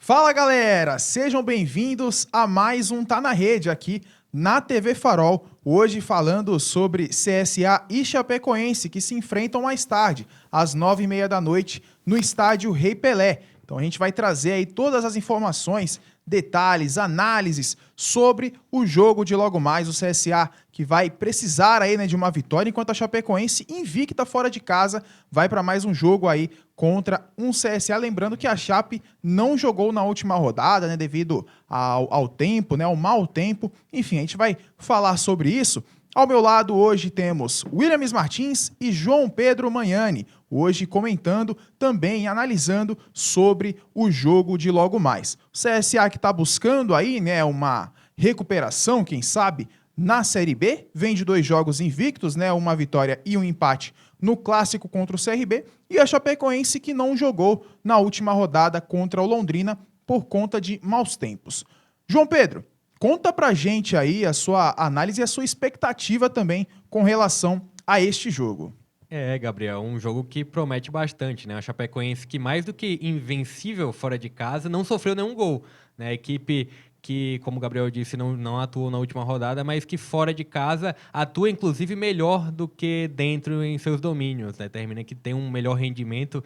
Fala galera, sejam bem-vindos a mais um Tá na Rede aqui na TV Farol, hoje falando sobre CSA e Chapecoense que se enfrentam mais tarde, às 9h30 da noite, no estádio Rei Pelé. Então a gente vai trazer aí todas as informações, detalhes, análises sobre o jogo de logo mais, o CSA que vai precisar aí, de uma vitória, enquanto a Chapecoense, invicta fora de casa, vai para mais um jogo aí contra um CSA. Lembrando que a Chape não jogou na última rodada, devido ao tempo, ao mau tempo. Enfim, a gente vai falar sobre isso. Ao meu lado hoje temos Williams Martins e João Pedro Magnani, hoje comentando, também analisando sobre o jogo de logo mais. O CSA que está buscando aí, uma recuperação, quem sabe, na Série B, vem de 2 jogos invictos, uma vitória e um empate no clássico contra o CRB, e a Chapecoense que não jogou na última rodada contra o Londrina por conta de maus tempos. João Pedro, conta pra gente aí a sua análise e a sua expectativa também com relação a este jogo. Gabriel, um jogo que promete bastante, A Chapecoense que mais do que invencível fora de casa, não sofreu nenhum gol, A equipe que, como o Gabriel disse, não atuou na última rodada, mas que fora de casa atua, inclusive, melhor do que dentro em seus domínios, Termina que tem um melhor rendimento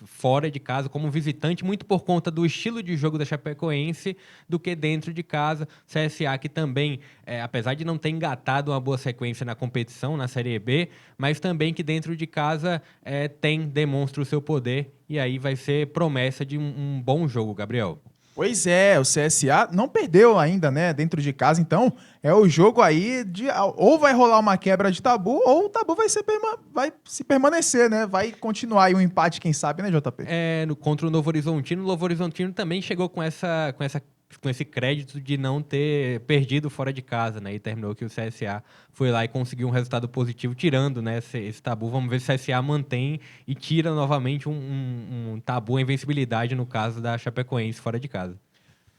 fora de casa, como visitante, muito por conta do estilo de jogo da Chapecoense, do que dentro de casa. CSA que também, apesar de não ter engatado uma boa sequência na competição, na Série B, mas também que dentro de casa demonstra o seu poder, e aí vai ser promessa de um bom jogo, Gabriel. Pois é, o CSA não perdeu ainda, dentro de casa, então é o jogo aí de ou vai rolar uma quebra de tabu ou o tabu vai se permanecer, vai continuar aí um empate, quem sabe, JP? Contra o Novo Horizontino também chegou com esse crédito de não ter perdido fora de casa, E terminou que o CSA foi lá e conseguiu um resultado positivo, tirando, esse tabu. Vamos ver se o CSA mantém e tira novamente um tabu, a invencibilidade, no caso da Chapecoense fora de casa.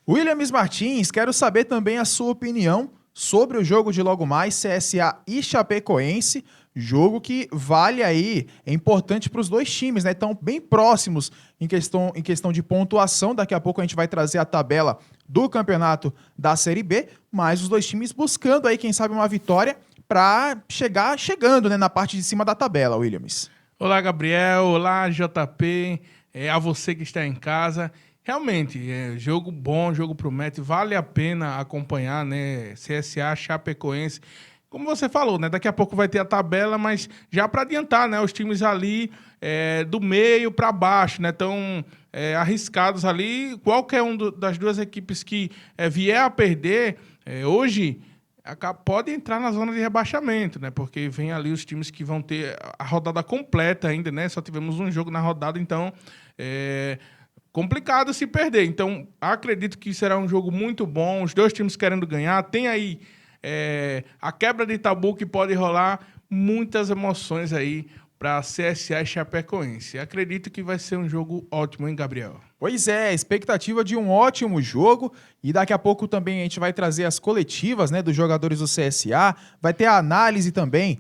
Williams Martins, quero saber também a sua opinião sobre o jogo de logo mais, CSA e Chapecoense, jogo que vale aí, é importante para os dois times, Estão bem próximos em questão de pontuação. Daqui a pouco a gente vai trazer a tabela do campeonato da Série B, mas os dois times buscando aí, quem sabe, uma vitória para chegando, na parte de cima da tabela, Williams. Olá, Gabriel. Olá, JP. A você que está em casa. Realmente, jogo bom, jogo promete, vale a pena acompanhar, CSA, Chapecoense. Como você falou, daqui a pouco vai ter a tabela, mas já para adiantar, os times ali do meio para baixo, estão arriscados ali. Qualquer das duas equipes que vier a perder, hoje pode entrar na zona de rebaixamento, porque vem ali os times que vão ter a rodada completa ainda, Só tivemos um jogo na rodada, então complicado se perder. Então, acredito que será um jogo muito bom, os dois times querendo ganhar. Tem aí a quebra de tabu que pode rolar, muitas emoções aí para CSA e Chapecoense. Acredito que vai ser um jogo ótimo, hein, Gabriel? Pois é, expectativa de um ótimo jogo, e daqui a pouco também a gente vai trazer as coletivas, dos jogadores do CSA, vai ter a análise também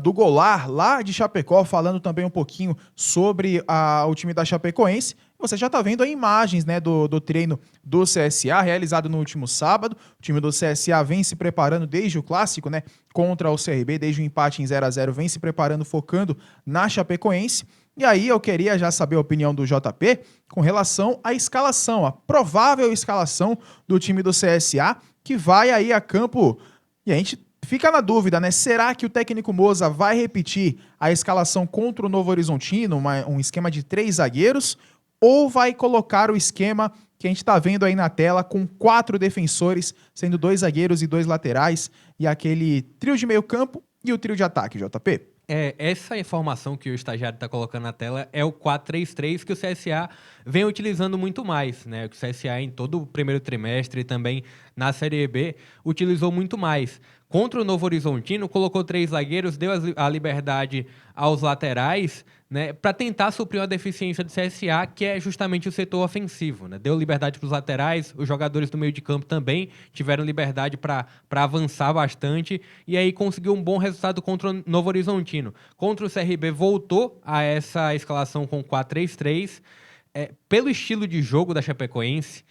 do Goulart, lá de Chapecó, falando também um pouquinho sobre o time da Chapecoense. Você já está vendo aí imagens, do treino do CSA, realizado no último sábado. O time do CSA vem se preparando desde o clássico, contra o CRB, desde o empate em 0-0, vem se preparando, focando na Chapecoense. E aí eu queria já saber a opinião do JP com relação à escalação, a provável escalação do time do CSA, que vai aí a campo, e a gente fica na dúvida, Será que o técnico Moza vai repetir a escalação contra o Novo Horizontino, um esquema de 3 zagueiros, ou vai colocar o esquema que a gente está vendo aí na tela, com 4 defensores, sendo 2 zagueiros e 2 laterais, e aquele trio de meio campo e o trio de ataque, JP? Essa informação que o estagiário está colocando na tela é o 4-3-3 que o CSA vem utilizando muito mais, O CSA em todo o primeiro trimestre e também na Série B utilizou muito mais. Contra o Novo Horizontino, colocou 3 zagueiros, deu a liberdade aos laterais, para tentar suprir uma deficiência do CSA, que é justamente o setor ofensivo, Deu liberdade para os laterais, os jogadores do meio de campo também tiveram liberdade para avançar bastante, e aí conseguiu um bom resultado contra o Novo Horizontino. Contra o CRB, voltou a essa escalação com 4-3-3, pelo estilo de jogo da Chapecoense,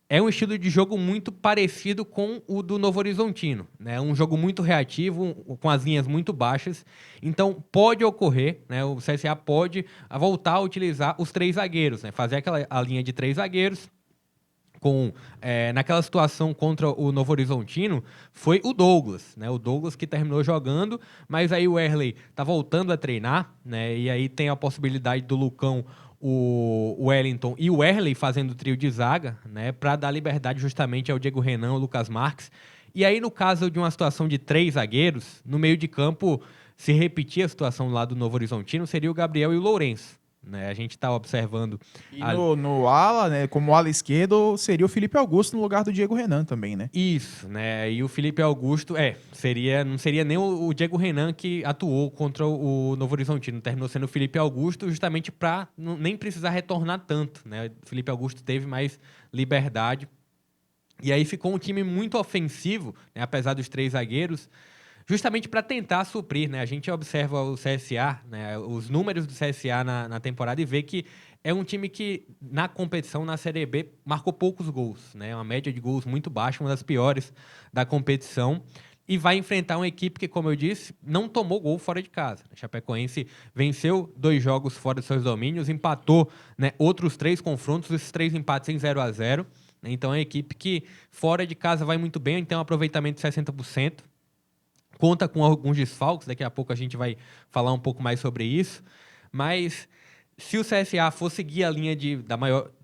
é um estilo de jogo muito parecido com o do Novo Horizontino, né? Um jogo muito reativo, com as linhas muito baixas. Então, pode ocorrer, né? O CSA pode voltar a utilizar os 3 zagueiros, né? Fazer a linha de 3 zagueiros. Naquela situação contra o Novo Horizontino, foi o Douglas, né? O Douglas que terminou jogando, mas aí o Wehrley tá voltando a treinar, né? E aí tem a possibilidade do Lucão, o Wellington e o Wehrley fazendo trio de zaga, né, para dar liberdade justamente ao Diego Renan, o Lucas Marques. E aí, no caso de uma situação de 3 zagueiros, no meio de campo, se repetir a situação lá do Novo Horizontino, seria o Gabriel e o Lourenço. Né? A gente está observando... E no ala, né, como ala esquerdo, seria o Felipe Augusto no lugar do Diego Renan também, né? Isso, né? E o Felipe Augusto, não seria nem o Diego Renan que atuou contra o Novo Horizontino. Terminou sendo o Felipe Augusto justamente para nem precisar retornar tanto, né? O Felipe Augusto teve mais liberdade. E aí ficou um time muito ofensivo, né? Apesar dos 3 zagueiros, justamente para tentar suprir, né? A gente observa o CSA, né? Os números do CSA na temporada e vê que é um time que, na competição, na Série B, marcou poucos gols, né? Uma média de gols muito baixa, uma das piores da competição. E vai enfrentar uma equipe que, como eu disse, não tomou gol fora de casa. A Chapecoense venceu 2 jogos fora dos seus domínios, empatou, né, outros 3 confrontos, esses 3 empates em 0-0. Então é uma equipe que, fora de casa, vai muito bem, tem um aproveitamento de 60%. Conta com alguns desfalques, daqui a pouco a gente vai falar um pouco mais sobre isso. Mas se o CSA for seguir a linha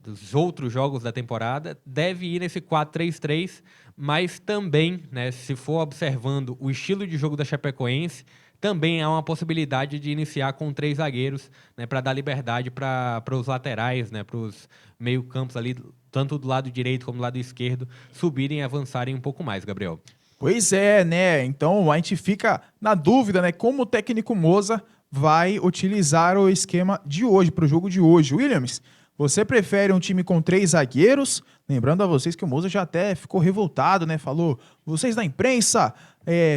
dos outros jogos da temporada, deve ir nesse 4-3-3, mas também, né, se for observando o estilo de jogo da Chapecoense, também há uma possibilidade de iniciar com 3 zagueiros, né, para dar liberdade para os laterais, né, para os meio-campos ali, tanto do lado direito como do lado esquerdo, subirem e avançarem um pouco mais, Gabriel. Pois é, né? Então a gente fica na dúvida, né? Como o técnico Moza vai utilizar o esquema de hoje, para o jogo de hoje. Williams, você prefere um time com 3 zagueiros? Lembrando a vocês que o Moza já até ficou revoltado, né? Falou, vocês da imprensa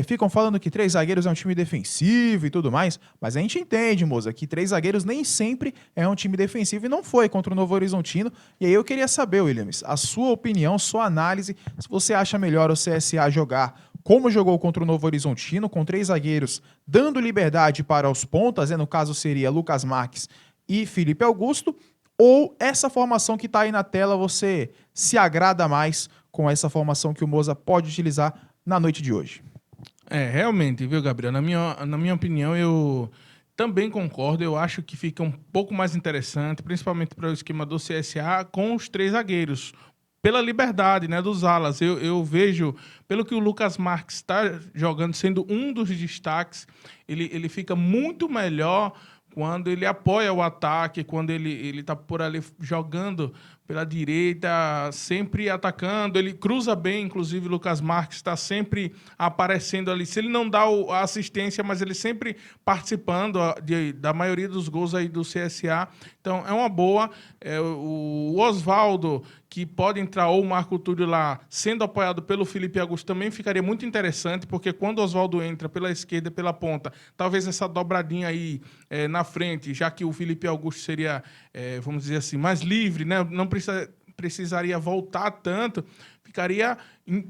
ficam falando que 3 zagueiros é um time defensivo e tudo mais, mas a gente entende, Moza, que 3 zagueiros nem sempre é um time defensivo e não foi contra o Novo Horizontino. E aí eu queria saber, Williams, a sua opinião, sua análise, se você acha melhor o CSA jogar como jogou contra o Novo Horizontino, com 3 zagueiros, dando liberdade para os pontas, no caso seria Lucas Marques e Felipe Augusto, ou essa formação que está aí na tela, você se agrada mais com essa formação que o Moza pode utilizar na noite de hoje? Realmente, viu, Gabriel? Na minha opinião, eu também concordo. Eu acho que fica um pouco mais interessante, principalmente para o esquema do CSA, com os 3 zagueiros. Pela liberdade, né, dos alas. Eu vejo, pelo que o Lucas Marques está jogando, sendo um dos destaques, ele fica muito melhor quando ele apoia o ataque, quando ele está por ali jogando pela direita, sempre atacando, ele cruza bem, inclusive o Lucas Marques está sempre aparecendo ali. Se ele não dá a assistência, mas ele sempre participando da maioria dos gols aí do CSA. Então, é uma boa. O Oswaldo, que pode entrar, ou o Marco Túlio lá, sendo apoiado pelo Felipe Augusto, também ficaria muito interessante, porque quando o Oswaldo entra pela esquerda, pela ponta, talvez essa dobradinha aí na frente, já que o Felipe Augusto seria, vamos dizer assim, mais livre, né? Não precisaria voltar tanto, ficaria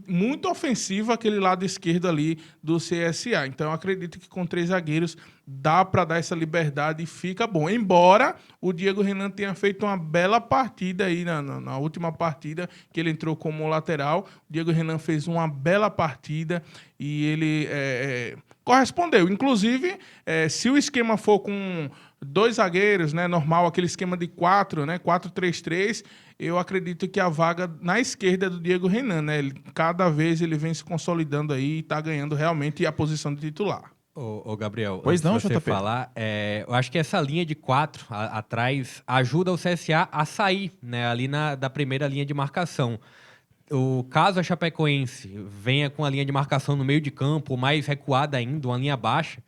muito ofensivo aquele lado esquerdo ali do CSA. Então, eu acredito que com 3 zagueiros dá para dar essa liberdade e fica bom. Embora o Diego Renan tenha feito uma bela partida aí na última partida, que ele entrou como lateral. O Diego Renan fez uma bela partida e ele correspondeu. Inclusive, se o esquema for com 2 zagueiros, né, normal, aquele esquema de 4, né, 4-3-3, eu acredito que a vaga na esquerda é do Diego Renan, né? Cada vez ele vem se consolidando aí e está ganhando realmente a posição de titular. Ô Gabriel, pois não, antes de você JP. falar, eu acho que essa linha de 4 atrás ajuda o CSA a sair, né, ali da primeira linha de marcação. Caso a Chapecoense venha com a linha de marcação no meio de campo, mais recuada ainda, uma linha baixa,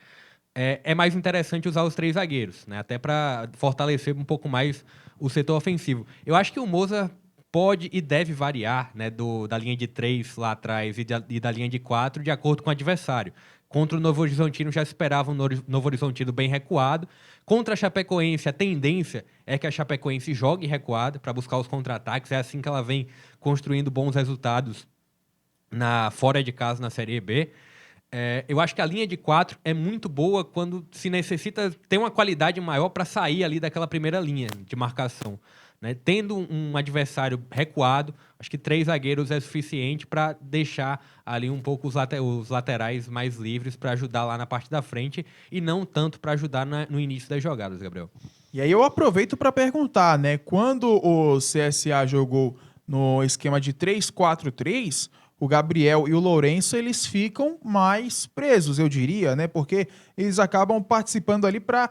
é mais interessante usar os 3 zagueiros, né? Até para fortalecer um pouco mais o setor ofensivo. Eu acho que o Moza pode e deve variar, né, da linha de 3 lá atrás e da linha de 4 de acordo com o adversário. Contra o Novo Horizontino já esperava um Novo Horizontino bem recuado. Contra a Chapecoense, a tendência é que a Chapecoense jogue recuado para buscar os contra-ataques. É assim que ela vem construindo bons resultados fora de casa na Série B. Eu acho que a linha de 4 é muito boa quando se necessita ter uma qualidade maior para sair ali daquela primeira linha de marcação. Né? Tendo um adversário recuado, acho que 3 zagueiros é suficiente para deixar ali um pouco os laterais mais livres para ajudar lá na parte da frente e não tanto para ajudar no início das jogadas, Gabriel. E aí eu aproveito para perguntar, né? Quando o CSA jogou no esquema de 3-4-3, o Gabriel e o Lourenço, eles ficam mais presos, eu diria, né? Porque eles acabam participando ali para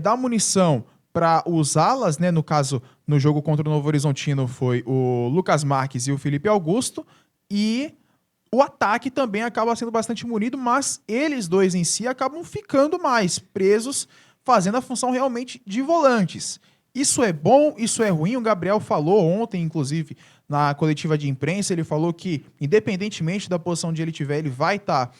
dar munição para os alas, né? No caso, no jogo contra o Novo Horizontino foi o Lucas Marques e o Felipe Augusto, e o ataque também acaba sendo bastante munido, mas eles dois em si acabam ficando mais presos, fazendo a função realmente de volantes. Isso é bom, isso é ruim. O Gabriel falou ontem, inclusive, na coletiva de imprensa, ele falou que, independentemente da posição onde ele estiver, ele vai estar...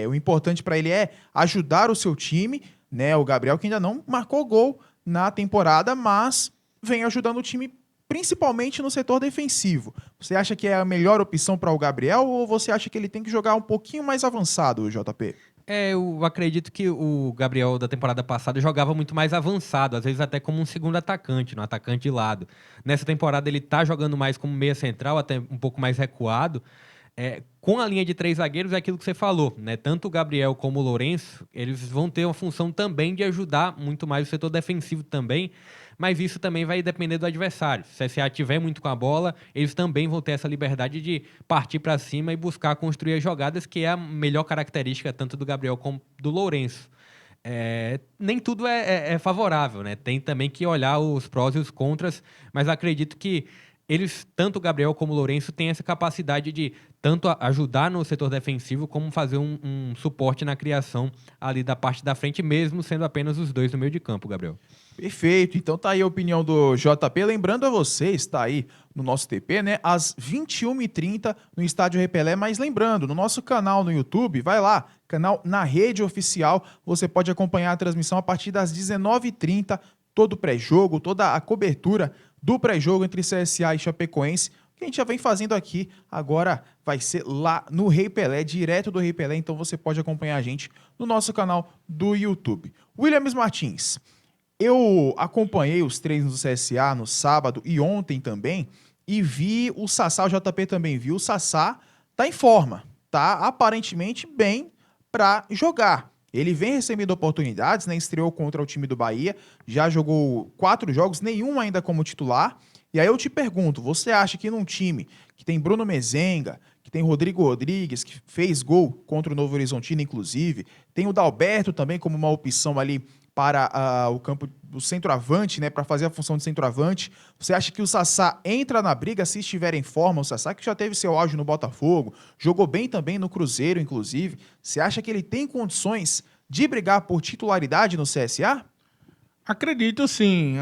o importante para ele é ajudar o seu time, né? O Gabriel que ainda não marcou gol na temporada, mas vem ajudando o time principalmente no setor defensivo. Você acha que é a melhor opção para o Gabriel ou você acha que ele tem que jogar um pouquinho mais avançado, JP? Eu acredito que o Gabriel da temporada passada jogava muito mais avançado, às vezes até como um segundo atacante, um atacante de lado. Nessa temporada ele tá jogando mais como meia central, até um pouco mais recuado. Com a linha de 3 zagueiros é aquilo que você falou, né? Tanto o Gabriel como o Lourenço, eles vão ter uma função também de ajudar muito mais o setor defensivo também, mas isso também vai depender do adversário. Se o CSA tiver muito com a bola, eles também vão ter essa liberdade de partir para cima e buscar construir as jogadas, que é a melhor característica tanto do Gabriel como do Lourenço. Nem tudo é favorável, né? Tem também que olhar os prós e os contras, mas acredito que eles, tanto o Gabriel como o Lourenço, têm essa capacidade de tanto ajudar no setor defensivo como fazer um suporte na criação ali da parte da frente, mesmo sendo apenas os dois no meio de campo, Gabriel. Perfeito, então tá aí a opinião do JP. Lembrando a você, está aí no nosso TP, né, às 21h30 no Estádio Rei Pelé, mas lembrando, no nosso canal no YouTube, vai lá, canal Na Rede Oficial, você pode acompanhar a transmissão a partir das 19h30, todo o pré-jogo, toda a cobertura do pré-jogo entre CSA e Chapecoense, que a gente já vem fazendo aqui, agora vai ser lá no Rei Pelé, direto do Rei Pelé, então você pode acompanhar a gente no nosso canal do YouTube. Williams Martins, eu acompanhei os treinos do CSA no sábado e ontem também, e vi o Sassá, o JP também viu, o Sassá tá em forma, tá aparentemente bem para jogar. Ele vem recebendo oportunidades, né? Estreou contra o time do Bahia, já jogou 4 jogos, nenhum ainda como titular. E aí eu te pergunto, você acha que num time que tem Bruno Mezenga, que tem Rodrigo Rodrigues, que fez gol contra o Novo Horizontino, inclusive, tem o Dalberto também como uma opção ali para o campo do centroavante, né, para fazer a função de centroavante. Você acha que o Sassá entra na briga se estiver em forma? O Sassá que já teve seu auge no Botafogo, jogou bem também no Cruzeiro, inclusive. Você acha que ele tem condições de brigar por titularidade no CSA? Acredito sim,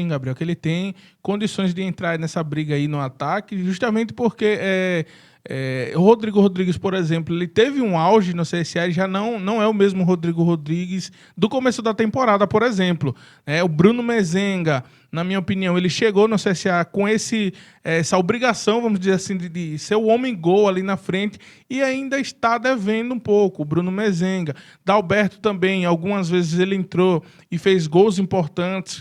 Gabriel, que ele tem condições de entrar nessa briga aí no ataque, justamente porque o Rodrigo Rodrigues, por exemplo, ele teve um auge no CSA e já não é o mesmo Rodrigo Rodrigues do começo da temporada, por exemplo. O Bruno Mezenga, na minha opinião, ele chegou no CSA com essa obrigação, vamos dizer assim, de ser o homem-gol ali na frente e ainda está devendo um pouco, o Bruno Mezenga. Dalberto também, algumas vezes ele entrou e fez gols importantes,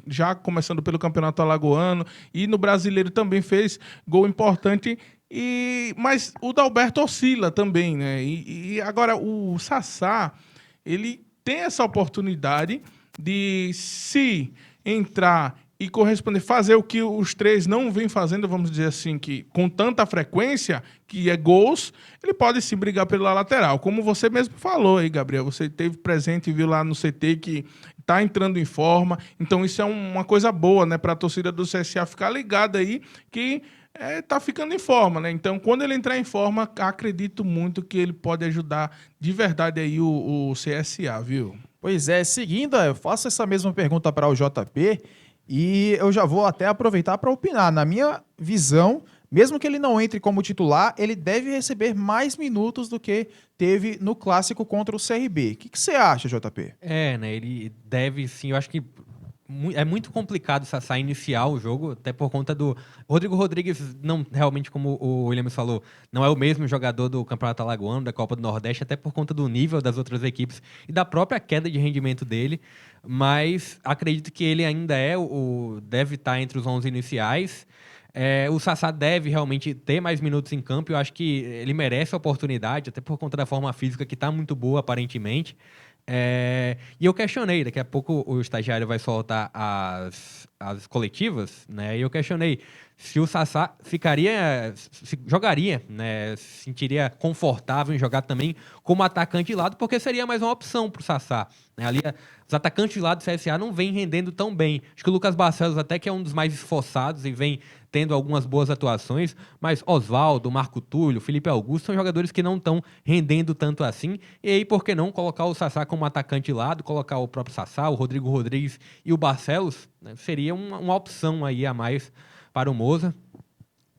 já começando pelo Campeonato Alagoano, e no Brasileiro também fez gol importante. Mas o Dalberto oscila também, né? E agora o Sassá, ele tem essa oportunidade de se entrar e corresponder, fazer o que os três não vêm fazendo, vamos dizer assim, que com tanta frequência, que é gols, ele pode sim brigar pela lateral. Como você mesmo falou aí, Gabriel, você esteve presente e viu lá no CT que está entrando em forma. Então isso é uma coisa boa, né, para a torcida do CSA ficar ligada aí que tá ficando em forma, né? Então, quando ele entrar em forma, acredito muito que ele pode ajudar de verdade aí o CSA, viu? Pois é, seguindo, eu faço essa mesma pergunta para o JP E eu já vou até aproveitar para opinar. Na minha visão, mesmo que ele não entre como titular, ele deve receber mais minutos do que teve no clássico contra o CRB. O que você acha, JP? Né? Ele deve sim. Eu acho que é muito complicado o Sassá iniciar o jogo, até por conta do. Rodrigo Rodrigues, não realmente, como o Williams falou, não é o mesmo jogador do Campeonato Alagoano, da Copa do Nordeste, até por conta do nível das outras equipes e da própria queda de rendimento dele. Mas acredito que ele ainda deve estar entre os 11 iniciais. O Sassá deve realmente ter mais minutos em campo. Eu acho que ele merece a oportunidade, até por conta da forma física que está muito boa, aparentemente. E eu questionei, daqui a pouco o estagiário vai soltar as coletivas, né? E eu questionei se o Sassá jogaria, né? Se sentiria confortável em jogar também como atacante de lado, porque seria mais uma opção para o Sassá, né? Ali, os atacantes de lado do CSA não vêm rendendo tão bem. Acho que o Lucas Barcelos até que é um dos mais esforçados e vem tendo algumas boas atuações, mas Oswaldo, Marco Túlio, Felipe Augusto são jogadores que não estão rendendo tanto assim. E aí, por que não colocar o Sassá como atacante de lado, colocar o próprio Sassá, o Rodrigo Rodrigues e o Barcelos, né? Seria uma opção aí a mais para o Moza.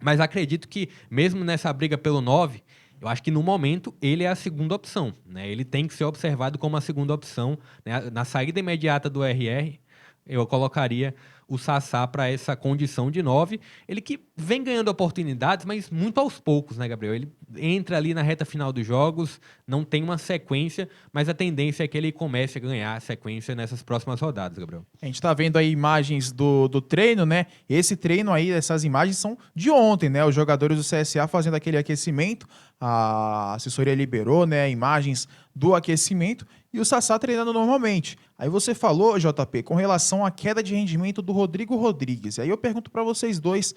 Mas acredito que, mesmo nessa briga pelo 9, eu acho que no momento ele é a segunda opção, né? Ele tem que ser observado como a segunda opção, né? Na saída imediata do RR, eu colocaria o Sassá para essa condição de 9. Ele que vem ganhando oportunidades, mas muito aos poucos, né, Gabriel? Ele entra ali na reta final dos jogos, não tem uma sequência, mas a tendência é que ele comece a ganhar sequência nessas próximas rodadas, Gabriel. A gente tá vendo aí imagens do treino, né? Esse treino aí, essas imagens são de ontem, né? Os jogadores do CSA fazendo aquele aquecimento, a assessoria liberou, né? Imagens do aquecimento e o Sassá treinando normalmente. Aí você falou, JP, com relação à queda de rendimento do Rodrigo Rodrigues. Aí eu pergunto para vocês dois,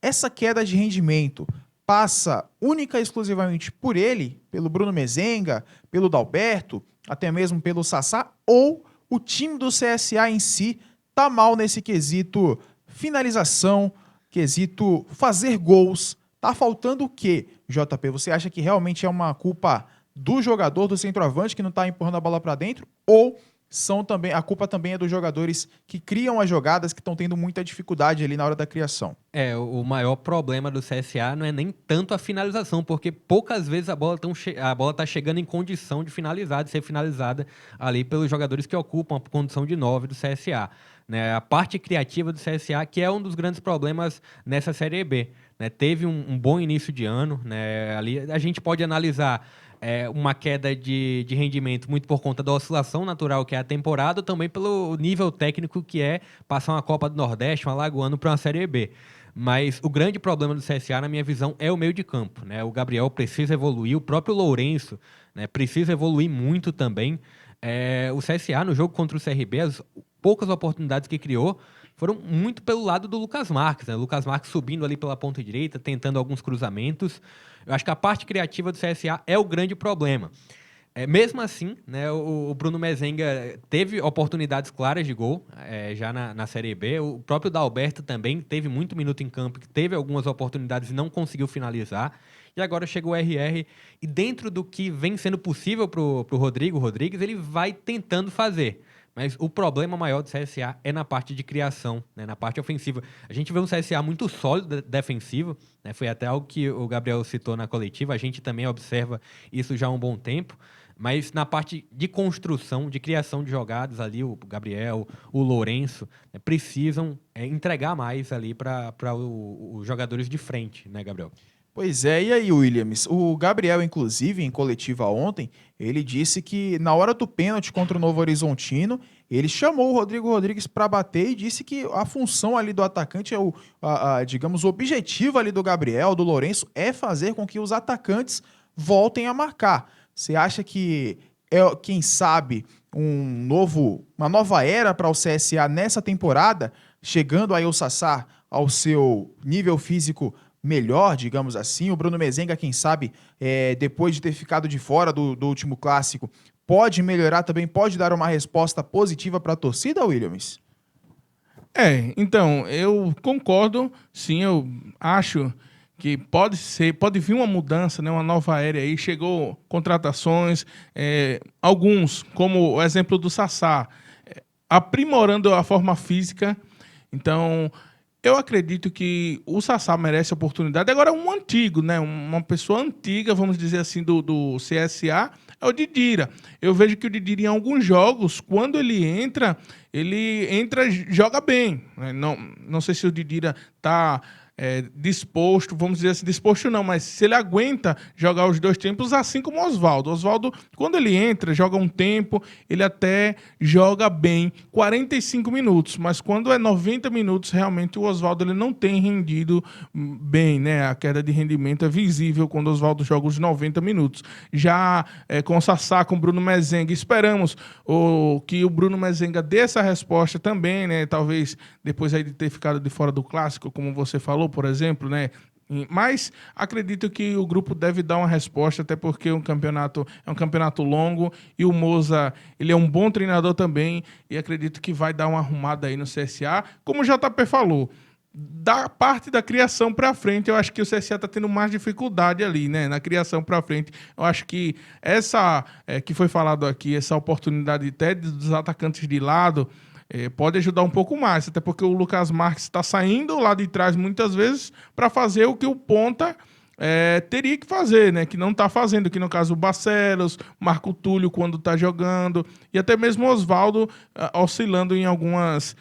essa queda de rendimento passa única e exclusivamente por ele, pelo Bruno Mezenga, pelo Dalberto, até mesmo pelo Sassá, ou o time do CSA em si tá mal nesse quesito finalização, quesito fazer gols? Tá faltando o quê, JP? Você acha que realmente é uma culpa do jogador, do centroavante que não tá empurrando a bola para dentro? Ou a culpa também é dos jogadores que criam as jogadas, que estão tendo muita dificuldade ali na hora da criação? O maior problema do CSA não é nem tanto a finalização, porque poucas vezes a bola tá chegando em condição de finalizar, de ser finalizada ali pelos jogadores que ocupam a condição de 9 do CSA. Né? A parte criativa do CSA, que é um dos grandes problemas nessa Série B. Né? Teve um bom início de ano, né? Ali a gente pode analisar uma queda de rendimento muito por conta da oscilação natural que é a temporada, também pelo nível técnico que é passar uma Copa do Nordeste, um Alagoano para uma Série B. Mas o grande problema do CSA, na minha visão, é o meio de campo. Né? O Gabriel precisa evoluir, o próprio Lourenço, né, precisa evoluir muito também. O CSA, no jogo contra o CRB, as poucas oportunidades que criou foram muito pelo lado do Lucas Marques. Né? O Lucas Marques subindo ali pela ponta direita, tentando alguns cruzamentos. Eu acho que a parte criativa do CSA é o grande problema. Mesmo assim, né, o Bruno Mezenga teve oportunidades claras de gol já na Série B. O próprio Dalberto também teve muito minuto em campo, teve algumas oportunidades e não conseguiu finalizar. E agora chega o RR e dentro do que vem sendo possível para o Rodrigo Rodrigues, ele vai tentando fazer. Mas o problema maior do CSA é na parte de criação, né, na parte ofensiva. A gente vê um CSA muito sólido defensivo, né, foi até algo que o Gabriel citou na coletiva, a gente também observa isso já há um bom tempo, mas na parte de construção, de criação de jogadas ali, o Gabriel, o Lourenço, né, precisam entregar mais ali para os jogadores de frente, né, Gabriel? Pois é, e aí, Williams? O Gabriel, inclusive, em coletiva ontem, ele disse que na hora do pênalti contra o Novo Horizontino, ele chamou o Rodrigo Rodrigues para bater e disse que a função ali do atacante, digamos, o objetivo ali do Gabriel, do Lourenço, é fazer com que os atacantes voltem a marcar. Você acha que quem sabe, uma nova era para o CSA nessa temporada, chegando aí o Sassá ao seu nível físico melhor, digamos assim? O Bruno Mezenga, quem sabe, depois de ter ficado de fora do último clássico, pode melhorar também, pode dar uma resposta positiva para a torcida, Williams? Então, eu concordo, sim, eu acho que pode vir uma mudança, né, uma nova era aí, chegou contratações, alguns, como o exemplo do Sassá, aprimorando a forma física, Então, eu acredito que o Sassá merece a oportunidade. Agora, um antigo, né? Uma pessoa antiga, vamos dizer assim, do CSA, é o Didira. Eu vejo que o Didira, em alguns jogos, quando ele entra, joga bem, né? Não sei se o Didira está disposto, vamos dizer assim, disposto não, mas se ele aguenta jogar os dois tempos, assim como o Oswaldo. O Oswaldo, quando ele entra, joga um tempo, ele até joga bem 45 minutos, mas quando é 90 minutos, realmente o Oswaldo ele não tem rendido bem, né? A queda de rendimento é visível quando o Oswaldo joga os 90 minutos. Já com o Sassá, com o Bruno Mezenga, esperamos que o Bruno Mezenga dê essa resposta também, né? Talvez depois aí de ter ficado de fora do Clássico, como você falou, por exemplo, né? Mas acredito que o grupo deve dar uma resposta, até porque é um campeonato longo e o Moza, ele é um bom treinador também e acredito que vai dar uma arrumada aí no CSA. Como o JP falou, da parte da criação para frente, eu acho que o CSA está tendo mais dificuldade ali, né? Na criação para frente, eu acho que essa que foi falado aqui, essa oportunidade até dos atacantes de lado, pode ajudar um pouco mais, até porque o Lucas Marques está saindo lá de trás muitas vezes para fazer o que o ponta teria que fazer, né? Que não está fazendo, que no caso o Barcelos, Marco Túlio quando está jogando, e até mesmo o Oswaldo oscilando em algumas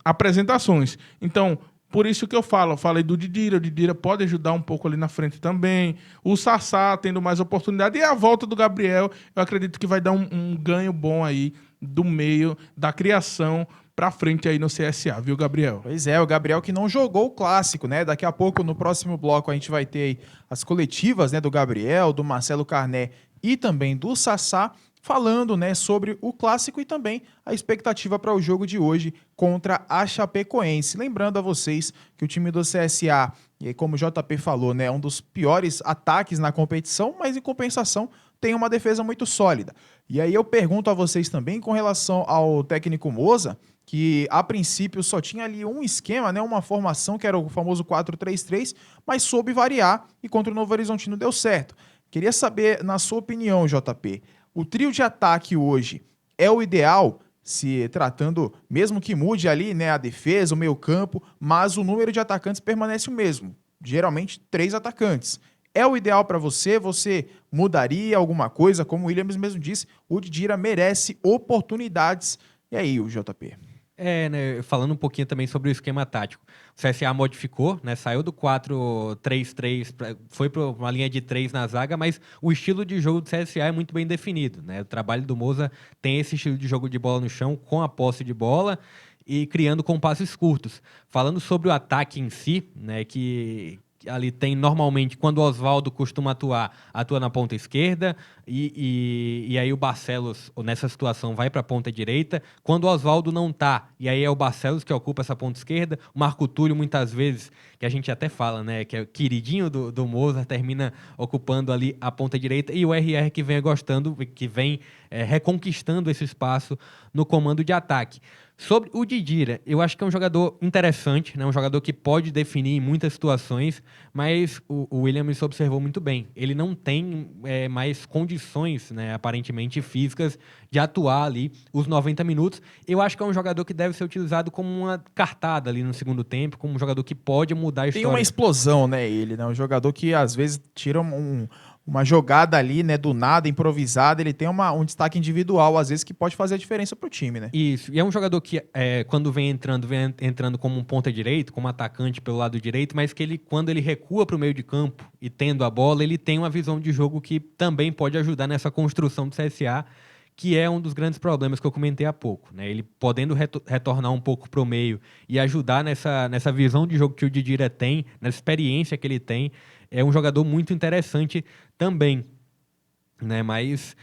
apresentações. Então, por isso que eu falei do Didira, o Didira pode ajudar um pouco ali na frente também, o Sassá tendo mais oportunidade, e a volta do Gabriel, eu acredito que vai dar um ganho bom aí do meio, da criação para frente aí no CSA, viu, Gabriel? Pois é, o Gabriel que não jogou o clássico, né? Daqui a pouco, no próximo bloco, a gente vai ter aí as coletivas, né, do Gabriel, do Marcelo Carné e também do Sassá, falando, né, sobre o clássico e também a expectativa para o jogo de hoje contra a Chapecoense. Lembrando a vocês que o time do CSA, e como o JP falou, né, é um dos piores ataques na competição, mas em compensação tem uma defesa muito sólida. E aí eu pergunto a vocês também com relação ao técnico Moza, que a princípio só tinha ali um esquema, né, uma formação que era o famoso 4-3-3, mas soube variar e contra o Novo Horizontino deu certo. Queria saber, na sua opinião, JP, o trio de ataque hoje é o ideal, se tratando, mesmo que mude ali, né, a defesa, o meio-campo, mas o número de atacantes permanece o mesmo, geralmente 3 atacantes. É o ideal para você? Você mudaria alguma coisa? Como o Williams mesmo disse, o Didira merece oportunidades. E aí, o JP? Né, falando um pouquinho também sobre o esquema tático. O CSA modificou, né, saiu do 4-3-3, foi para uma linha de 3 na zaga, mas o estilo de jogo do CSA é muito bem definido, né? O trabalho do Moza tem esse estilo de jogo de bola no chão, com a posse de bola e criando com passes curtos. Falando sobre o ataque em si, né, que ali tem normalmente, quando o Oswaldo costuma atua na ponta esquerda e aí o Barcelos, nessa situação, vai para a ponta direita. Quando o Oswaldo não tá, e aí é o Barcelos que ocupa essa ponta esquerda, o Marco Túlio, muitas vezes, que a gente até fala, né, que é o queridinho do Moza, termina ocupando ali a ponta direita, e o RR que vem gostando, que vem reconquistando esse espaço no comando de ataque. Sobre o Didira, eu acho que é um jogador interessante, né? Um jogador que pode definir em muitas situações, mas o Williams observou muito bem. Ele não tem mais condições, né, aparentemente físicas, de atuar ali os 90 minutos. Eu acho que é um jogador que deve ser utilizado como uma cartada ali no segundo tempo, como um jogador que pode mudar a história. Tem uma explosão, né, ele, né? Um jogador que às vezes tira uma jogada ali, né, do nada, improvisada, ele tem um destaque individual, às vezes, que pode fazer a diferença pro time, né? Isso, e é um jogador que, quando vem entrando como um ponta direito, como atacante pelo lado direito, mas que ele, quando ele recua para o meio de campo e tendo a bola, ele tem uma visão de jogo que também pode ajudar nessa construção do CSA, que é um dos grandes problemas que eu comentei há pouco, né? Ele podendo retornar um pouco para o meio e ajudar nessa visão de jogo que o Didira tem, nessa experiência que ele tem, é um jogador muito interessante também, né? Mas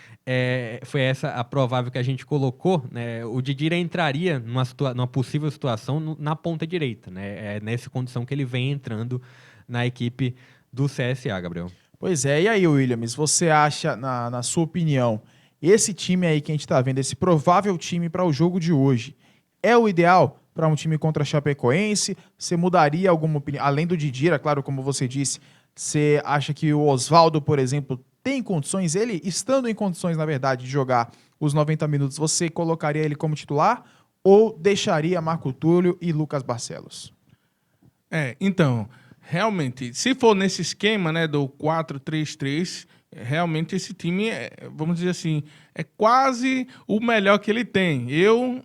foi essa a provável que a gente colocou, né? O Didira entraria numa possível situação na ponta direita, né? É nessa condição que ele vem entrando na equipe do CSA, Gabriel. Pois é, e aí, Williams, você acha, na sua opinião, esse time aí que a gente está vendo, esse provável time para o jogo de hoje, é o ideal para um time contra a Chapecoense? Você mudaria alguma opinião? Além do Didira, claro, como você disse, você acha que o Oswaldo, por exemplo, tem condições, ele estando em condições, na verdade, de jogar os 90 minutos, você colocaria ele como titular? ou deixaria Marco Túlio e Lucas Barcelos? Então, realmente, se for nesse esquema, né, do 4-3-3, realmente esse time, vamos dizer assim, é quase o melhor que ele tem. Eu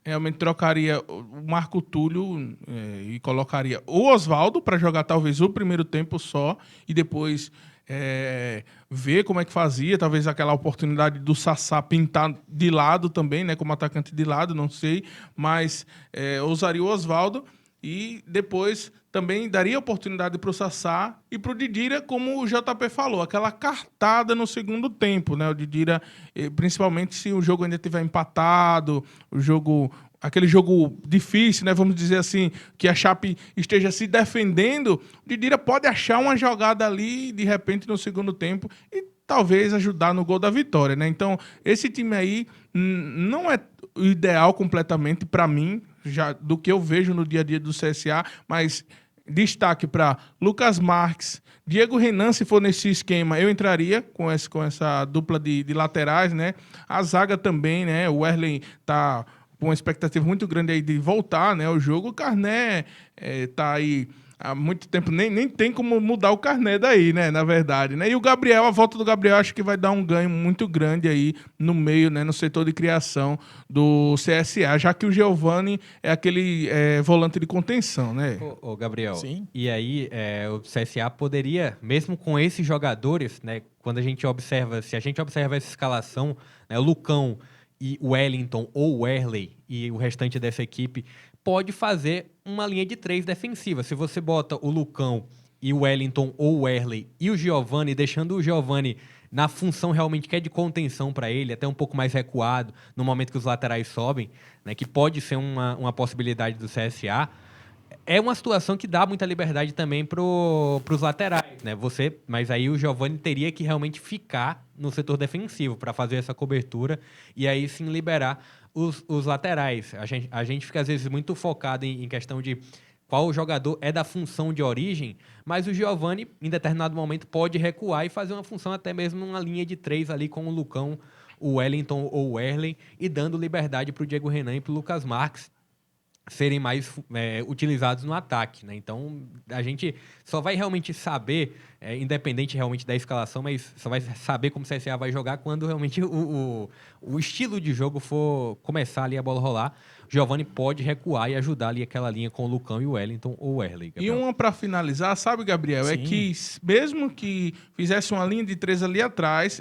realmente trocaria o Marco Túlio e colocaria o Osvaldo para jogar talvez o primeiro tempo só e depois ver como é que fazia, talvez aquela oportunidade do Sassá pintar de lado também, né, como atacante de lado, não sei, mas eu usaria o Osvaldo. E depois também daria oportunidade para o Sassá e para o Didira, como o JP falou, aquela cartada no segundo tempo, né? O Didira, principalmente se o jogo ainda estiver empatado, aquele jogo difícil, né? Vamos dizer assim, que a Chape esteja se defendendo, o Didira pode achar uma jogada ali, de repente, no segundo tempo e talvez ajudar no gol da vitória, né? Então, esse time aí não é o ideal completamente para mim, já do que eu vejo no dia a dia do CSA, mas destaque para Lucas Marques, Diego Renan, se for nesse esquema, eu entraria com essa dupla de laterais, né? A zaga também, né? O Wesley tá com uma expectativa muito grande aí de voltar, né, ao jogo. O Carné tá aí há muito tempo, nem tem como mudar o Carné daí, né, na verdade, né? E o Gabriel, a volta do Gabriel, acho que vai dar um ganho muito grande aí no meio, né, no setor de criação do CSA, já que o Giovani é aquele volante de contenção, né? Ô, Gabriel, Sim. E aí o CSA poderia, mesmo com esses jogadores, né, quando se a gente observa essa escalação, né, o Lucão e o Wellington ou o Wesley e o restante dessa equipe pode fazer uma linha de 3 defensiva. Se você bota o Lucão e o Wellington ou o Wesley e o Giovani, deixando o Giovani na função realmente que é de contenção para ele, até um pouco mais recuado, no momento que os laterais sobem, né, que pode ser uma possibilidade do CSA, é uma situação que dá muita liberdade também para os laterais, né? Mas aí o Giovani teria que realmente ficar no setor defensivo para fazer essa cobertura e aí sim liberar os laterais. A gente fica às vezes muito focado em questão de qual jogador é da função de origem, mas o Giovani, em determinado momento, pode recuar e fazer uma função até mesmo numa linha de 3 ali com o Lucão, o Wellington ou o Wesley e dando liberdade para o Diego Renan e para o Lucas Marques serem mais utilizados no ataque, né? Então, a gente só vai realmente saber, independente realmente da escalação, mas só vai saber como o CSA vai jogar quando realmente o estilo de jogo for começar ali a bola rolar. O Giovani pode recuar e ajudar ali aquela linha com o Lucão e o Wellington ou o Wesley. Gabriel. E uma para finalizar, sabe, Gabriel? Sim. É que mesmo que fizesse uma linha de 3 ali atrás,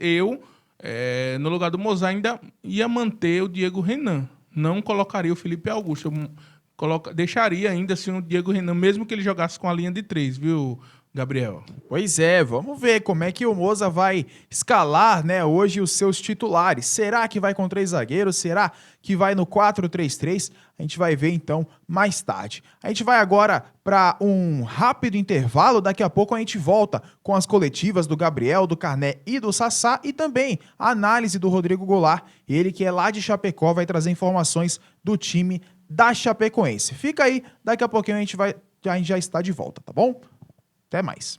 no lugar do Mozart, ainda ia manter o Diego Renan. Não colocaria o Felipe Augusto. Deixaria ainda assim o Diego Renan, mesmo que ele jogasse com a linha de 3, viu, Gabriel? Pois é, vamos ver como é que o Moza vai escalar, né, hoje os seus titulares. Será que vai com 3 zagueiros? Será que vai no 4-3-3? A gente vai ver então mais tarde. A gente vai agora para um rápido intervalo. Daqui a pouco a gente volta com as coletivas do Gabriel, do Carné e do Sassá e também a análise do Rodrigo Goulart. Ele que é lá de Chapecó, vai trazer informações do time da Chapecoense. Fica aí, daqui a pouquinho a gente já está de volta, tá bom? Até mais.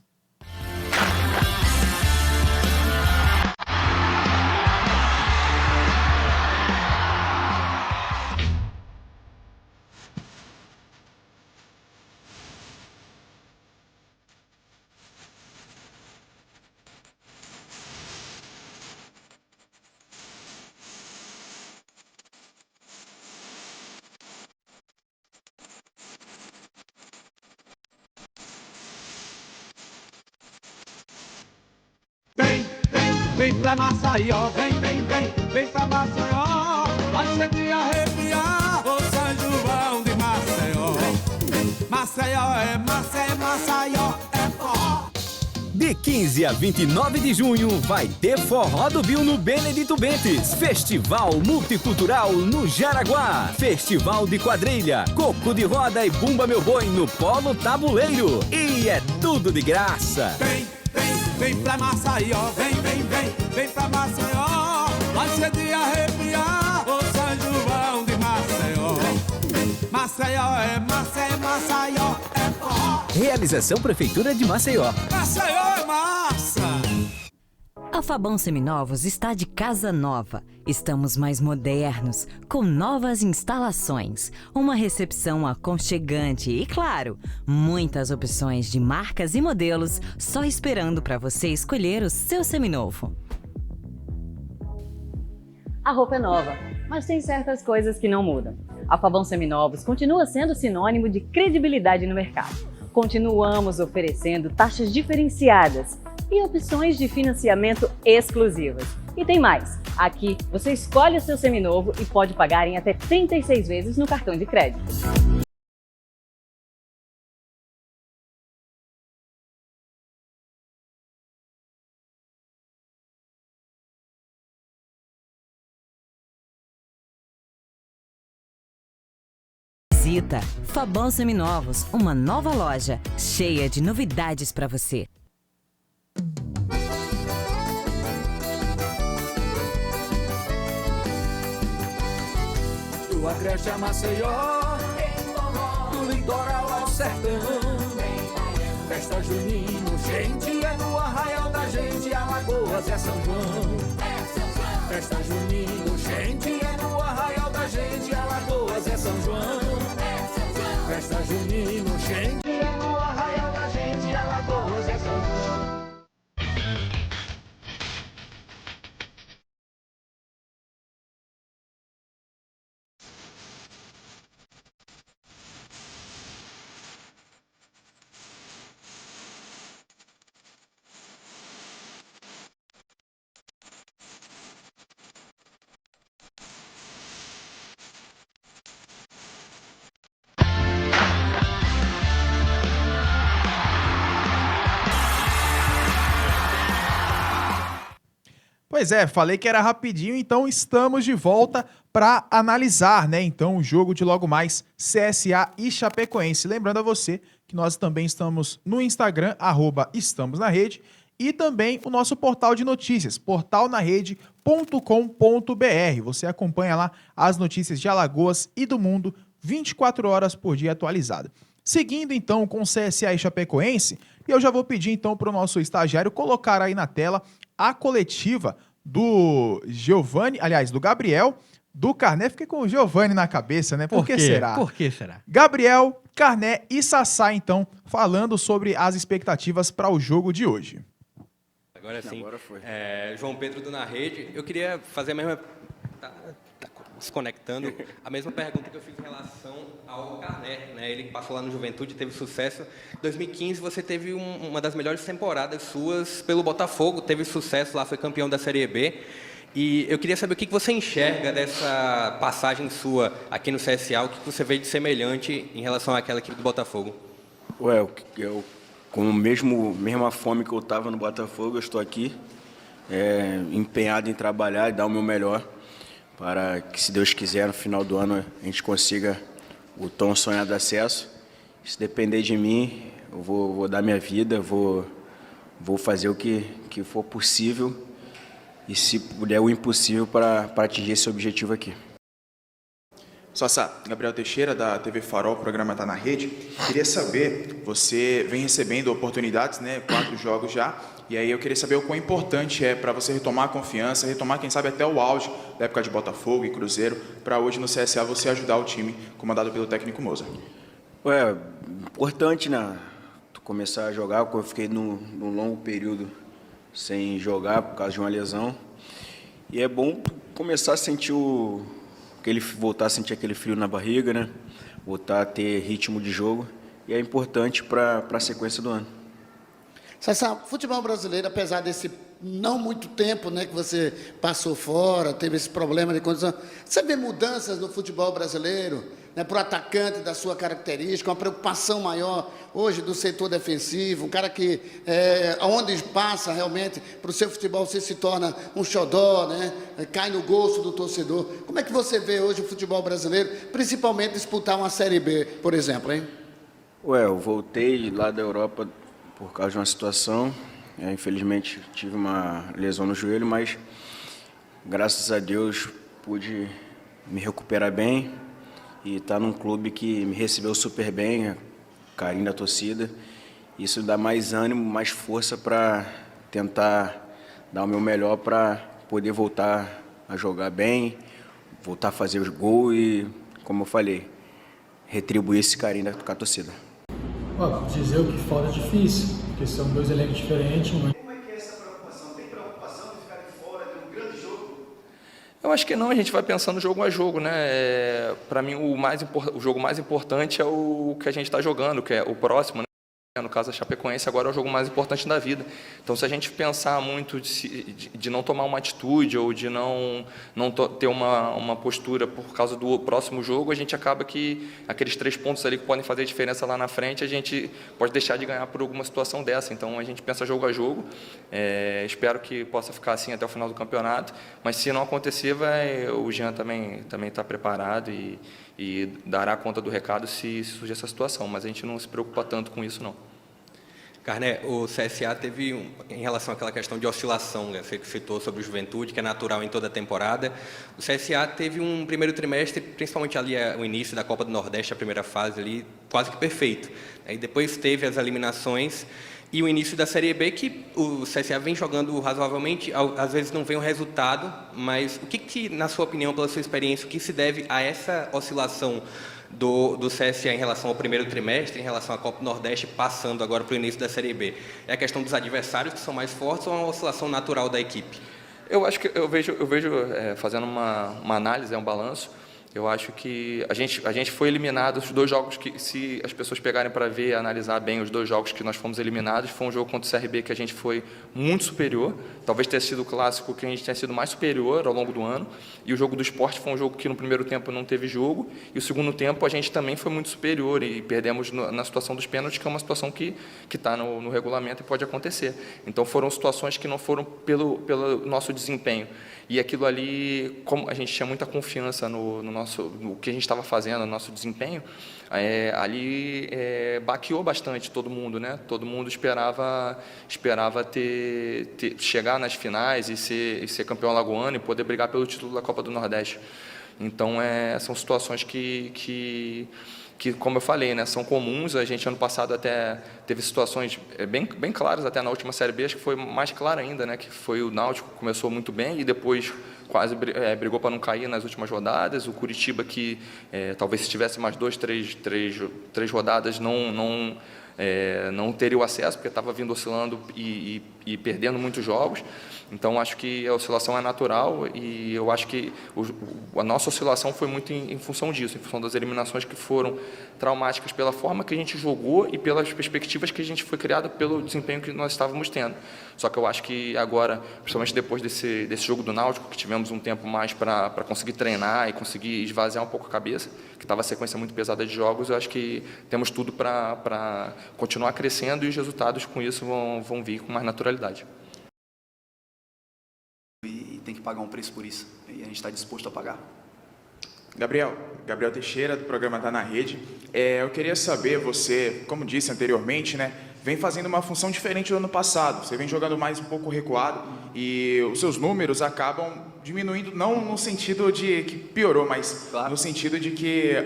Vem pra Maceió, vem pra Maceió, vai ser de arrepiar, o São João de Maceió. Maceió é forró. De 15 a 29 de junho vai ter Forró do Bill no Benedito Bentes. Festival Multicultural no Jaraguá. Festival de quadrilha, coco de roda e bumba meu boi no Polo Tabuleiro. E é tudo de graça. Vem pra Maceió, vem pra Maceió, vai ser de arrepiar, o São João de Maceió. Maceió é forró. Realização Prefeitura de Maceió. Maceió é massa. A Fabão Seminovos está de casa nova. Estamos mais modernos, com novas instalações, uma recepção aconchegante e, claro, muitas opções de marcas e modelos só esperando para você escolher o seu seminovo. A roupa é nova, mas tem certas coisas que não mudam. A Fabão Seminovos continua sendo sinônimo de credibilidade no mercado. Continuamos oferecendo taxas diferenciadas e opções de financiamento exclusivas. E tem mais! Aqui você escolhe o seu seminovo e pode pagar em até 36 vezes no cartão de crédito. Visita Fabão Seminovos, uma nova loja cheia de novidades para você. Do Agreste a Maceió, do litoral ao sertão, festa junino, gente é no arraial da gente, Alagoas é São João. Festa junino, gente é no arraial da gente, Alagoas é São João. Festa junino, gente é no arraial da gente, Alagoas é São João. Pois é, falei que era rapidinho, então estamos de volta para analisar, né? Então, o jogo de logo mais CSA e Chapecoense. Lembrando a você que nós também estamos no Instagram, @estamosnarede, e também o nosso portal de notícias, portalnarede.com.br. Você acompanha lá as notícias de Alagoas e do mundo 24 horas por dia atualizada. Seguindo então com CSA e Chapecoense, e eu já vou pedir então para o nosso estagiário colocar aí na tela a coletiva do Giovani, aliás, do Gabriel, do Carné. Fiquei com o Giovani na cabeça, né? Por que será? Por que será? Gabriel, Carné e Sassá, então, falando sobre as expectativas para o jogo de hoje. Agora sim, João Pedro do Na Rede, eu queria fazer a mesma... Tá se conectando, a mesma pergunta que eu fiz em relação ao Carné, né? Ele passou lá no Juventude, teve sucesso. Em 2015, você teve uma das melhores temporadas suas pelo Botafogo, teve sucesso lá, foi campeão da Série B. E eu queria saber o que você enxerga dessa passagem sua aqui no CSA, o que você vê de semelhante em relação àquela equipe do Botafogo? Eu com a mesma fome que eu estava no Botafogo, eu estou aqui, empenhado em trabalhar e dar o meu melhor, para que, se Deus quiser, no final do ano a gente consiga o tão sonhado acesso. Se depender de mim, eu vou dar minha vida, vou fazer o que for possível e, se puder, o impossível para atingir esse objetivo aqui. Sassá, Gabriel Teixeira, da TV Farol, o programa Tá na Rede. Queria saber, você vem recebendo oportunidades, né? 4 jogos já. E aí eu queria saber o quão importante é para você retomar a confiança, retomar, quem sabe, até o auge da época de Botafogo e Cruzeiro, para hoje no CSA você ajudar o time comandado pelo técnico Moza. Importante, né? Tu começar a jogar, eu fiquei num longo período sem jogar por causa de uma lesão. E é bom começar a sentir voltar a sentir aquele frio na barriga, né? Voltar a ter ritmo de jogo. E é importante para a sequência do ano. Sassá, futebol brasileiro, apesar desse não muito tempo, né, que você passou fora, teve esse problema de condição, você vê mudanças no futebol brasileiro, né, para o atacante da sua característica, uma preocupação maior hoje do setor defensivo, um cara que, onde passa realmente, para o seu futebol você se torna um xodó, né, cai no gosto do torcedor. Como é que você vê hoje o futebol brasileiro, principalmente disputar uma Série B, por exemplo, hein? Eu voltei lá da Europa por causa de uma situação, infelizmente tive uma lesão no joelho, mas graças a Deus pude me recuperar bem e estar num clube que me recebeu super bem, carinho da torcida. Isso dá mais ânimo, mais força para tentar dar o meu melhor para poder voltar a jogar bem, voltar a fazer os gols e, como eu falei, retribuir esse carinho com a torcida. Dizer o que fora é difícil, porque são dois elencos diferentes. Como é que é essa preocupação? Tem preocupação de ficar de fora de um grande jogo? Eu acho que não, a gente vai pensando jogo a jogo, né? Para mim, o jogo mais importante é o que a gente está jogando, que é o próximo, né? No caso, a Chapecoense agora é o jogo mais importante da vida. Então, se a gente pensar muito de não tomar uma atitude ou de não ter uma postura por causa do próximo jogo, a gente acaba que aqueles 3 pontos ali que podem fazer diferença lá na frente, a gente pode deixar de ganhar por alguma situação dessa. Então, a gente pensa jogo a jogo. Espero que possa ficar assim até o final do campeonato. Mas, se não acontecer, o Jean também está preparado e dará conta do recado se surgir essa situação. Mas a gente não se preocupa tanto com isso, não. Carné, o CSA teve, em relação àquela questão de oscilação, né? Você citou sobre o Juventude, que é natural em toda a temporada. O CSA teve um primeiro trimestre, principalmente ali o início da Copa do Nordeste, a primeira fase ali, quase que perfeito. Aí depois teve as eliminações e o início da Série B, que o CSA vem jogando razoavelmente, às vezes não vem o resultado, mas o que, na sua opinião, pela sua experiência, o que se deve a essa oscilação do CSA em relação ao primeiro trimestre, em relação à Copa do Nordeste, passando agora para o início da Série B? É a questão dos adversários que são mais fortes ou é uma oscilação natural da equipe? Eu acho que eu vejo fazendo uma análise, um balanço. Eu acho que a gente foi eliminado os 2 jogos que, se as pessoas pegarem para ver, analisar bem os 2 jogos que nós fomos eliminados, foi um jogo contra o CRB que a gente foi muito superior, talvez tenha sido o clássico que a gente tenha sido mais superior ao longo do ano, e o jogo do Sport foi um jogo que no primeiro tempo não teve jogo, e o segundo tempo a gente também foi muito superior e perdemos na situação dos pênaltis, que é uma situação que está no regulamento e pode acontecer. Então foram situações que não foram pelo nosso desempenho. E aquilo ali, como a gente tinha muita confiança no que a gente estava fazendo, no nosso desempenho, ali baqueou bastante todo mundo, né? Todo mundo esperava chegar nas finais e ser campeão alagoano e poder brigar pelo título da Copa do Nordeste. Então, são situações que, como eu falei, né, são comuns. A gente, ano passado, até teve situações bem claras, até na última Série B, acho que foi mais clara ainda, né, que foi o Náutico, que começou muito bem e depois quase brigou para não cair nas últimas rodadas. O Curitiba, que talvez se tivesse mais 3 rodadas, não teria o acesso, porque estava vindo oscilando e perdendo muitos jogos. Então, acho que a oscilação é natural e eu acho que a nossa oscilação foi muito em função disso, em função das eliminações que foram traumáticas pela forma que a gente jogou e pelas perspectivas que a gente foi criada pelo desempenho que nós estávamos tendo. Só que eu acho que agora, principalmente depois desse jogo do Náutico, que tivemos um tempo mais para conseguir treinar e conseguir esvaziar um pouco a cabeça, que estava a sequência muito pesada de jogos, eu acho que temos tudo para continuar crescendo e os resultados com isso vão vir com mais naturalidade. E tem que pagar um preço por isso, e a gente está disposto a pagar. Gabriel Teixeira, do programa Tá na Rede. Eu queria saber, você, como disse anteriormente, né, vem fazendo uma função diferente do ano passado. Você vem jogando mais um pouco recuado e os seus números acabam diminuindo, não no sentido de que piorou, mas claro, no sentido de que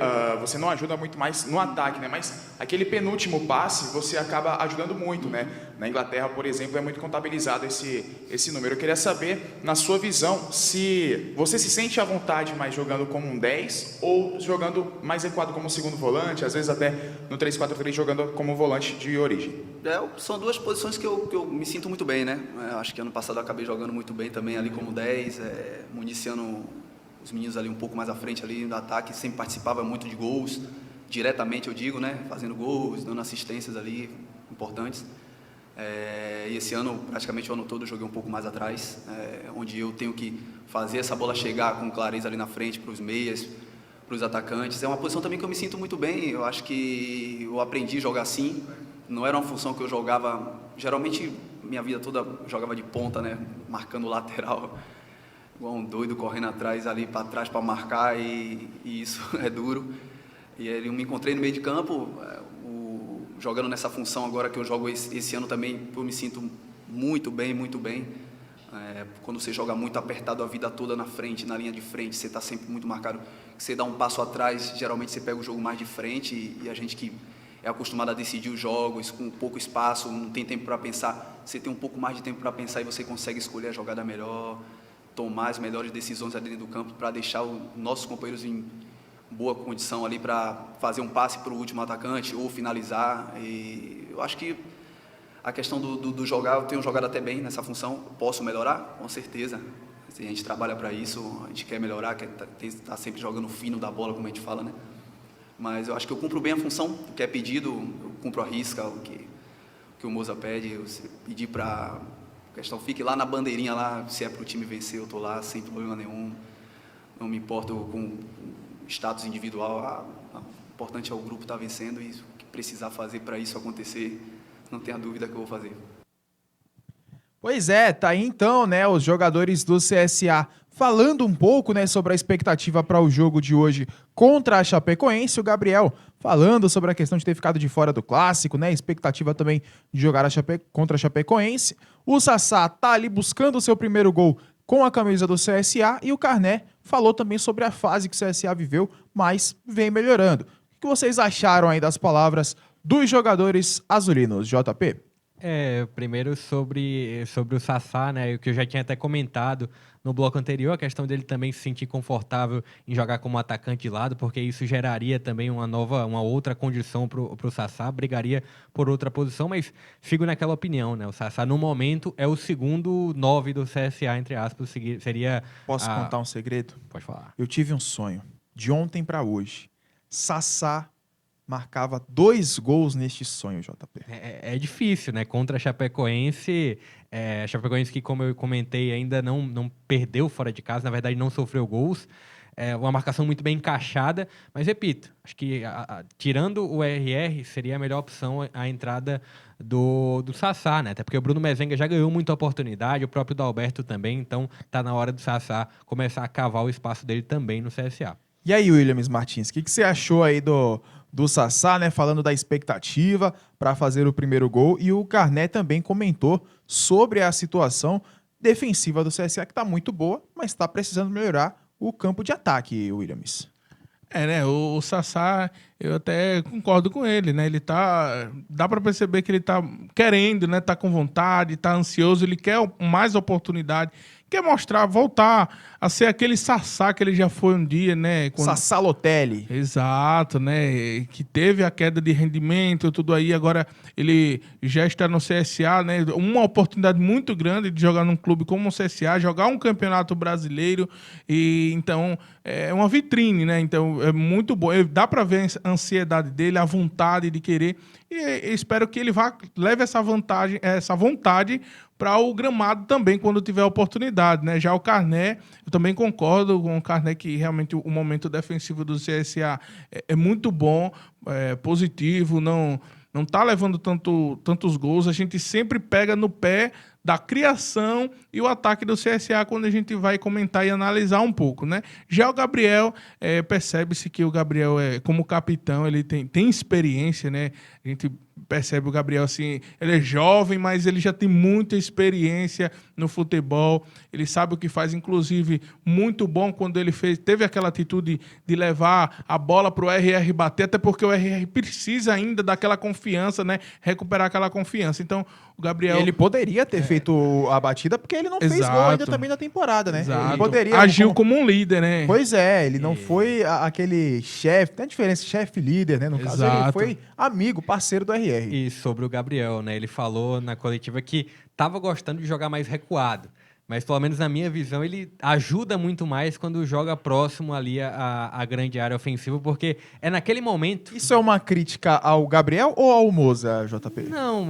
você não ajuda muito mais no ataque, né? Mas aquele penúltimo passe você acaba ajudando muito, né? Na Inglaterra, por exemplo, é muito contabilizado esse número. Eu queria saber, na sua visão, se você se sente à vontade mais jogando como um 10 ou jogando mais recuado como segundo volante, às vezes até no 3-4-3 jogando como volante de origem. São 2 posições que eu me sinto muito bem, né? Acho que ano passado eu acabei jogando muito bem também ali como 10, municiando os meninos ali um pouco mais à frente ali no ataque, sempre participava muito de gols, diretamente eu digo, né? Fazendo gols, dando assistências ali importantes. E esse ano, praticamente o ano todo, eu joguei um pouco mais atrás, onde eu tenho que fazer essa bola chegar com clareza ali na frente para os meias, para os atacantes. É uma posição também que eu me sinto muito bem, eu acho que eu aprendi a jogar assim. Não era uma função que eu jogava, geralmente minha vida toda eu jogava de ponta, né, marcando o lateral, igual um doido correndo atrás ali para trás para marcar e isso é duro. E aí eu me encontrei no meio de campo, jogando nessa função agora que eu jogo esse ano também, eu me sinto muito bem, muito bem. Quando você joga muito apertado a vida toda na frente, na linha de frente, você está sempre muito marcado. Você dá um passo atrás, geralmente você pega o jogo mais de frente e a gente que é acostumado a decidir os jogos com pouco espaço, não tem tempo para pensar. Você tem um pouco mais de tempo para pensar e você consegue escolher a jogada melhor, tomar as melhores decisões ali dentro do campo para deixar os nossos companheiros em boa condição ali para fazer um passe para o último atacante ou finalizar. E eu acho que a questão do jogar, eu tenho jogado até bem nessa função. Posso melhorar? Com certeza. A gente trabalha para isso, a gente quer melhorar, quer estar sempre jogando fino da bola, como a gente fala, né? Mas eu acho que eu cumpro bem a função, o que é pedido, eu cumpro a risca, o que o Moza pede, eu pedir para a questão fique lá na bandeirinha, lá, se é para o time vencer, eu estou lá sem problema nenhum, não me importo com status individual, o importante é o grupo estar vencendo e o que precisar fazer para isso acontecer, não tenha dúvida que eu vou fazer. Pois é, tá aí então, né, os jogadores do CSA falando um pouco, né, sobre a expectativa para o jogo de hoje contra a Chapecoense. O Gabriel falando sobre a questão de ter ficado de fora do clássico, né, expectativa também de jogar contra a Chapecoense. O Sassá tá ali buscando o seu primeiro gol com a camisa do CSA e o Carné falou também sobre a fase que o CSA viveu, mas vem melhorando. O que vocês acharam aí das palavras dos jogadores azulinos, JP? Primeiro sobre o Sassá, né, o que eu já tinha até comentado no bloco anterior, a questão dele também se sentir confortável em jogar como atacante de lado, porque isso geraria também uma outra condição para o Sassá, brigaria por outra posição, mas sigo naquela opinião, né, o Sassá no momento é o segundo 9 do CSA, entre aspas, seria... Posso contar um segredo? Pode falar. Eu tive um sonho, de ontem para hoje, Sassá marcava 2 gols neste sonho, JP. É difícil, né? Contra a Chapecoense que, como eu comentei, ainda não perdeu fora de casa, na verdade não sofreu gols. Uma marcação muito bem encaixada, mas repito, acho que tirando o RR, seria a melhor opção a entrada do Sassá, né? Até porque o Bruno Mezenga já ganhou muita oportunidade, o próprio Dalberto também, então tá na hora do Sassá começar a cavar o espaço dele também no CSA. E aí, Williams Martins, o que você achou aí do Sassá, né, falando da expectativa para fazer o primeiro gol, e o Carné também comentou sobre a situação defensiva do CSA, que está muito boa, mas está precisando melhorar o campo de ataque, Williams. Né, o Sassá, eu até concordo com ele, né, dá para perceber que ele tá querendo, né, tá com vontade, tá ansioso, ele quer mais oportunidade, quer mostrar, voltar a ser aquele Sassá que ele já foi um dia, né? Sassá Lotelli. Exato, né? Que teve a queda de rendimento, tudo aí, agora ele já está no CSA, né? Uma oportunidade muito grande de jogar num clube como o CSA, jogar um campeonato brasileiro, e então é uma vitrine, né? Então é muito bom, dá para ver a ansiedade dele, a vontade de querer, e espero que ele leve essa vontade para o gramado também, quando tiver oportunidade, né? Já o Carné, eu também concordo com o Carné que realmente o momento defensivo do CSA é muito bom, positivo, não está levando tantos gols. A gente sempre pega no pé da criação e o ataque do CSA quando a gente vai comentar e analisar um pouco, né? Já o Gabriel, percebe-se que o Gabriel, como capitão, ele tem experiência, né? A gente percebe o Gabriel assim, ele é jovem, mas ele já tem muita experiência no futebol, ele sabe o que faz, inclusive muito bom quando ele teve aquela atitude de levar a bola para o RR bater, até porque o RR precisa ainda daquela confiança, né? Recuperar aquela confiança. Então, o Gabriel... E ele poderia ter feito a batida, porque ele não fez gol ainda também na temporada, né? Exato. Ele poderia... Agiu como um líder, né? Pois é, ele não foi aquele chefe, tem a diferença, chefe-líder, né? No caso, ele foi amigo, parceiro do RR. E sobre o Gabriel, né? Ele falou na coletiva que estava gostando de jogar mais recuado. Mas, pelo menos na minha visão, ele ajuda muito mais quando joga próximo ali à grande área ofensiva, porque é naquele momento... Isso é uma crítica ao Gabriel ou ao Moza, JP? Não,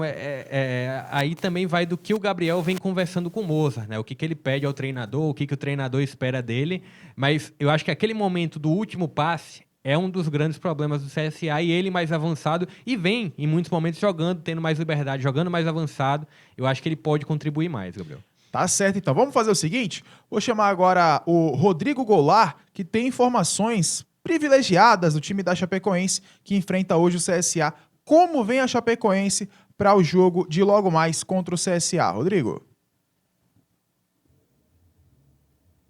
aí também vai do que o Gabriel vem conversando com o Moza, né? O que ele pede ao treinador, o que o treinador espera dele. Mas eu acho que aquele momento do último passe é um dos grandes problemas do CSA, e ele mais avançado, e vem em muitos momentos jogando, tendo mais liberdade, jogando mais avançado. Eu acho que ele pode contribuir mais, Gabriel. Tá certo, então. Vamos fazer o seguinte, vou chamar agora o Rodrigo Goulart, que tem informações privilegiadas do time da Chapecoense, que enfrenta hoje o CSA. Como vem a Chapecoense para o jogo de logo mais contra o CSA? Rodrigo?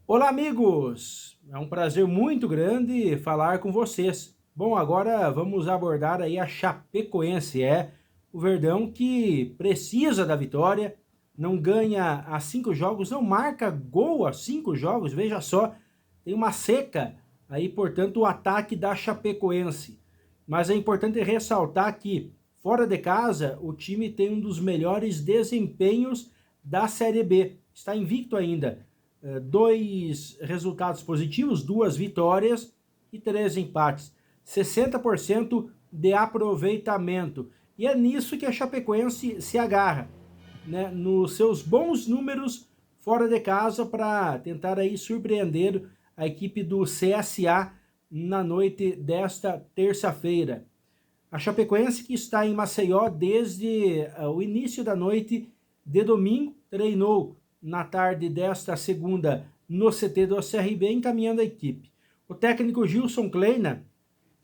Olá, amigos! É um prazer muito grande falar com vocês. Bom, agora vamos abordar aí a Chapecoense, o Verdão que precisa da vitória, não ganha há 5 jogos, não marca gol há 5 jogos, veja só, tem uma seca aí, portanto, o ataque da Chapecoense. Mas é importante ressaltar que, fora de casa, o time tem um dos melhores desempenhos da Série B, está invicto ainda, 2 resultados positivos, 2 vitórias e 3 empates, 60% de aproveitamento. E é nisso que a Chapecoense se agarra, né, nos seus bons números fora de casa para tentar aí surpreender a equipe do CSA na noite desta terça-feira. A Chapecoense, que está em Maceió desde o início da noite de domingo, treinou na tarde desta segunda no CT do CRB, encaminhando a equipe. O técnico Gilson Kleina,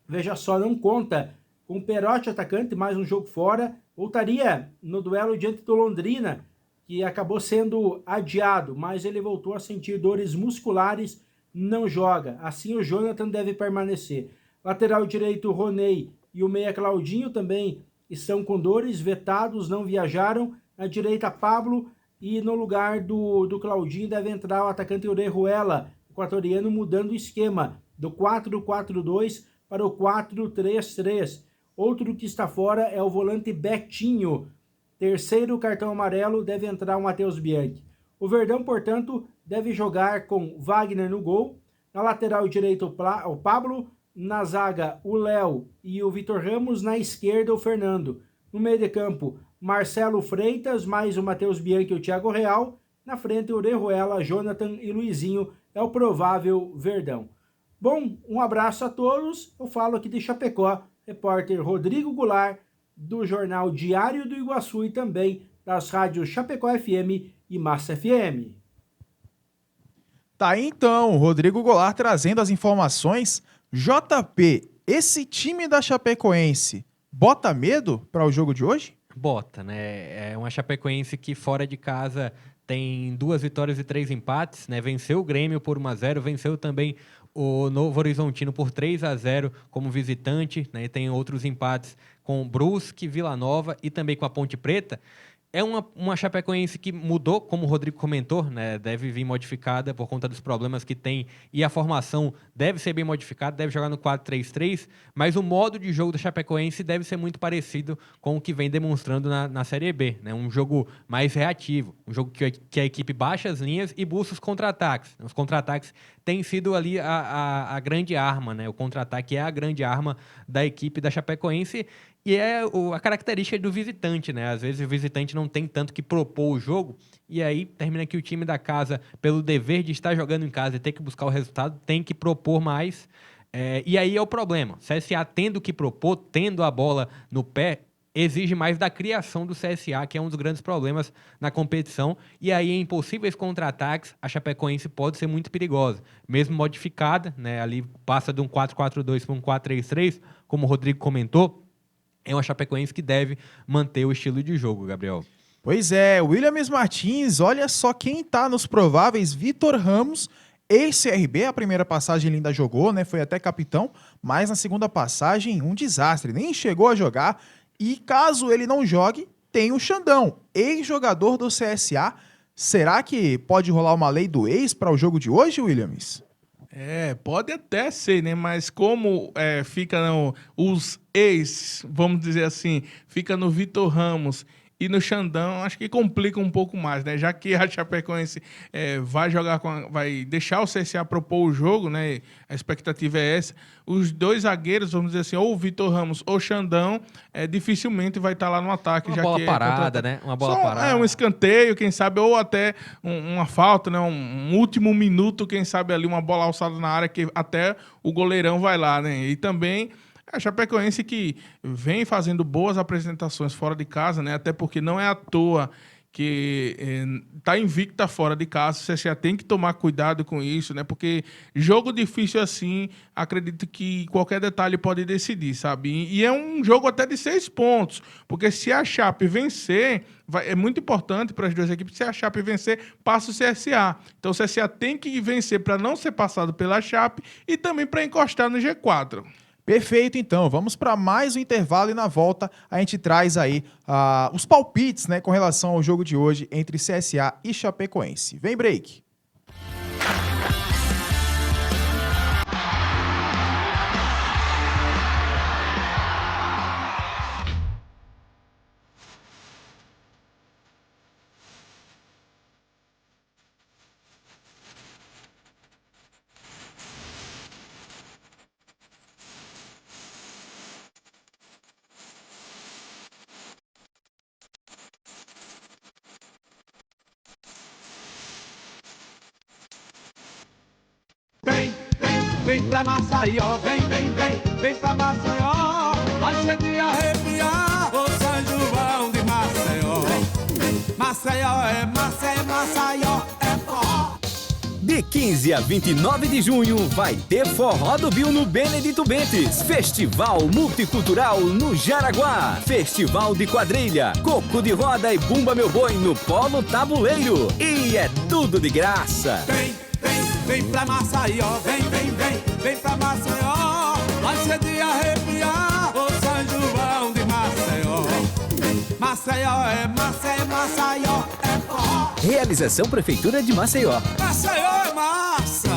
veja só, não conta com o Perotti atacante, mais um jogo fora, voltaria no duelo diante do Londrina, que acabou sendo adiado, mas ele voltou a sentir dores musculares, não joga. Assim o Jonathan deve permanecer. Lateral direito Roney e o meia Claudinho também estão com dores, vetados, não viajaram. Na direita Pablo e no lugar do Claudinho deve entrar o atacante Orejuela, equatoriano, mudando o esquema do 4-4-2 para o 4-3-3. Outro que está fora é o volante Betinho. Terceiro cartão amarelo, deve entrar o Matheus Bianchi. O Verdão, portanto, deve jogar com Wagner no gol. Na lateral direita, o Pablo. Na zaga, o Léo e o Vitor Ramos. Na esquerda, o Fernando. No meio de campo, Marcelo Freitas, mais o Matheus Bianchi e o Thiago Real. Na frente, o Orejuela, Jonathan e Luizinho. É o provável Verdão. Bom, um abraço a todos. Eu falo aqui de Chapecó. Repórter Rodrigo Goulart, do jornal Diário do Iguaçu e também das rádios Chapecó FM e Massa FM. Tá aí então, Rodrigo Goulart trazendo as informações. JP, esse time da Chapecoense bota medo para o jogo de hoje? Bota, né? É uma Chapecoense que fora de casa tem 2 vitórias e 3 empates, né? Venceu o Grêmio por 1-0, venceu também o Novo Horizontino por 3-0 como visitante, né? E tem outros empates com Brusque, Vila Nova e também com a Ponte Preta. É uma Chapecoense que mudou, como o Rodrigo comentou, né? Deve vir modificada por conta dos problemas que tem e a formação deve ser bem modificada, deve jogar no 4-3-3, mas o modo de jogo da Chapecoense deve ser muito parecido com o que vem demonstrando na Série B, né? Um jogo mais reativo, um jogo que a equipe baixa as linhas e busca os contra-ataques. Os contra-ataques têm sido ali a grande arma, né? O contra-ataque é a grande arma da equipe da Chapecoense. E é a característica do visitante, né? Às vezes o visitante não tem tanto que propor o jogo, e aí termina que o time da casa, pelo dever de estar jogando em casa e ter que buscar o resultado, tem que propor mais. E aí é o problema. CSA tendo que propor, tendo a bola no pé, exige mais da criação do CSA, que é um dos grandes problemas na competição. E aí, em possíveis contra-ataques, a Chapecoense pode ser muito perigosa. Mesmo modificada, né? Ali passa de um 4-4-2 para um 4-3-3, como o Rodrigo comentou. É uma Chapecoense que deve manter o estilo de jogo, Gabriel. Pois é, Williams Martins, olha só quem tá nos prováveis. Vitor Ramos, ex-CRB, a primeira passagem ele ainda jogou, né? Foi até capitão, mas na segunda passagem, um desastre, nem chegou a jogar. E caso ele não jogue, tem o Xandão, ex-jogador do CSA. Será que pode rolar uma lei do ex para o jogo de hoje, Williams? Pode até ser, né? Mas como fica os ex, vamos dizer assim, fica no Vitor Ramos e no Xandão, acho que complica um pouco mais, né? Já que a Chapecoense vai deixar o CSA propor o jogo, né? A expectativa é essa. Os 2 zagueiros, vamos dizer assim, ou o Vitor Ramos ou o Xandão, dificilmente vai estar lá no ataque. Uma bola parada, né? Uma bola parada. Um escanteio, quem sabe, ou até uma falta, né? Um último minuto, quem sabe ali, uma bola alçada na área que até o goleirão vai lá, né? E também a Chapecoense que vem fazendo boas apresentações fora de casa, né? Até porque não é à toa que está invicta fora de casa. O CSA tem que tomar cuidado com isso, né? Porque jogo difícil assim, acredito que qualquer detalhe pode decidir, sabe? E é um jogo até de 6 pontos, porque se a Chape vencer, é muito importante para as 2 equipes. Se a Chape vencer, passa o CSA. Então o CSA tem que vencer para não ser passado pela Chape e também para encostar no G4. Perfeito, então. Vamos para mais um intervalo e na volta a gente traz aí os palpites, né, com relação ao jogo de hoje entre CSA e Chapecoense. Vem, break! Vem pra Maceió, vem pra Maceió, vai ser de arrepiar, o São João de Maceió. Maceió é Maceió é forró. De 15 a 29 de junho vai ter Forró do Bill no Benedito Bentes. Festival Multicultural no Jaraguá. Festival de quadrilha, coco de roda e bumba meu boi no Polo Tabuleiro. E é tudo de graça. Vem pra Maceió, vem pra Maceió, vai ser de arrepiar, o São João de Maceió. Maceió é Maceió é forró. Realização Prefeitura de Maceió. Maceió é massa!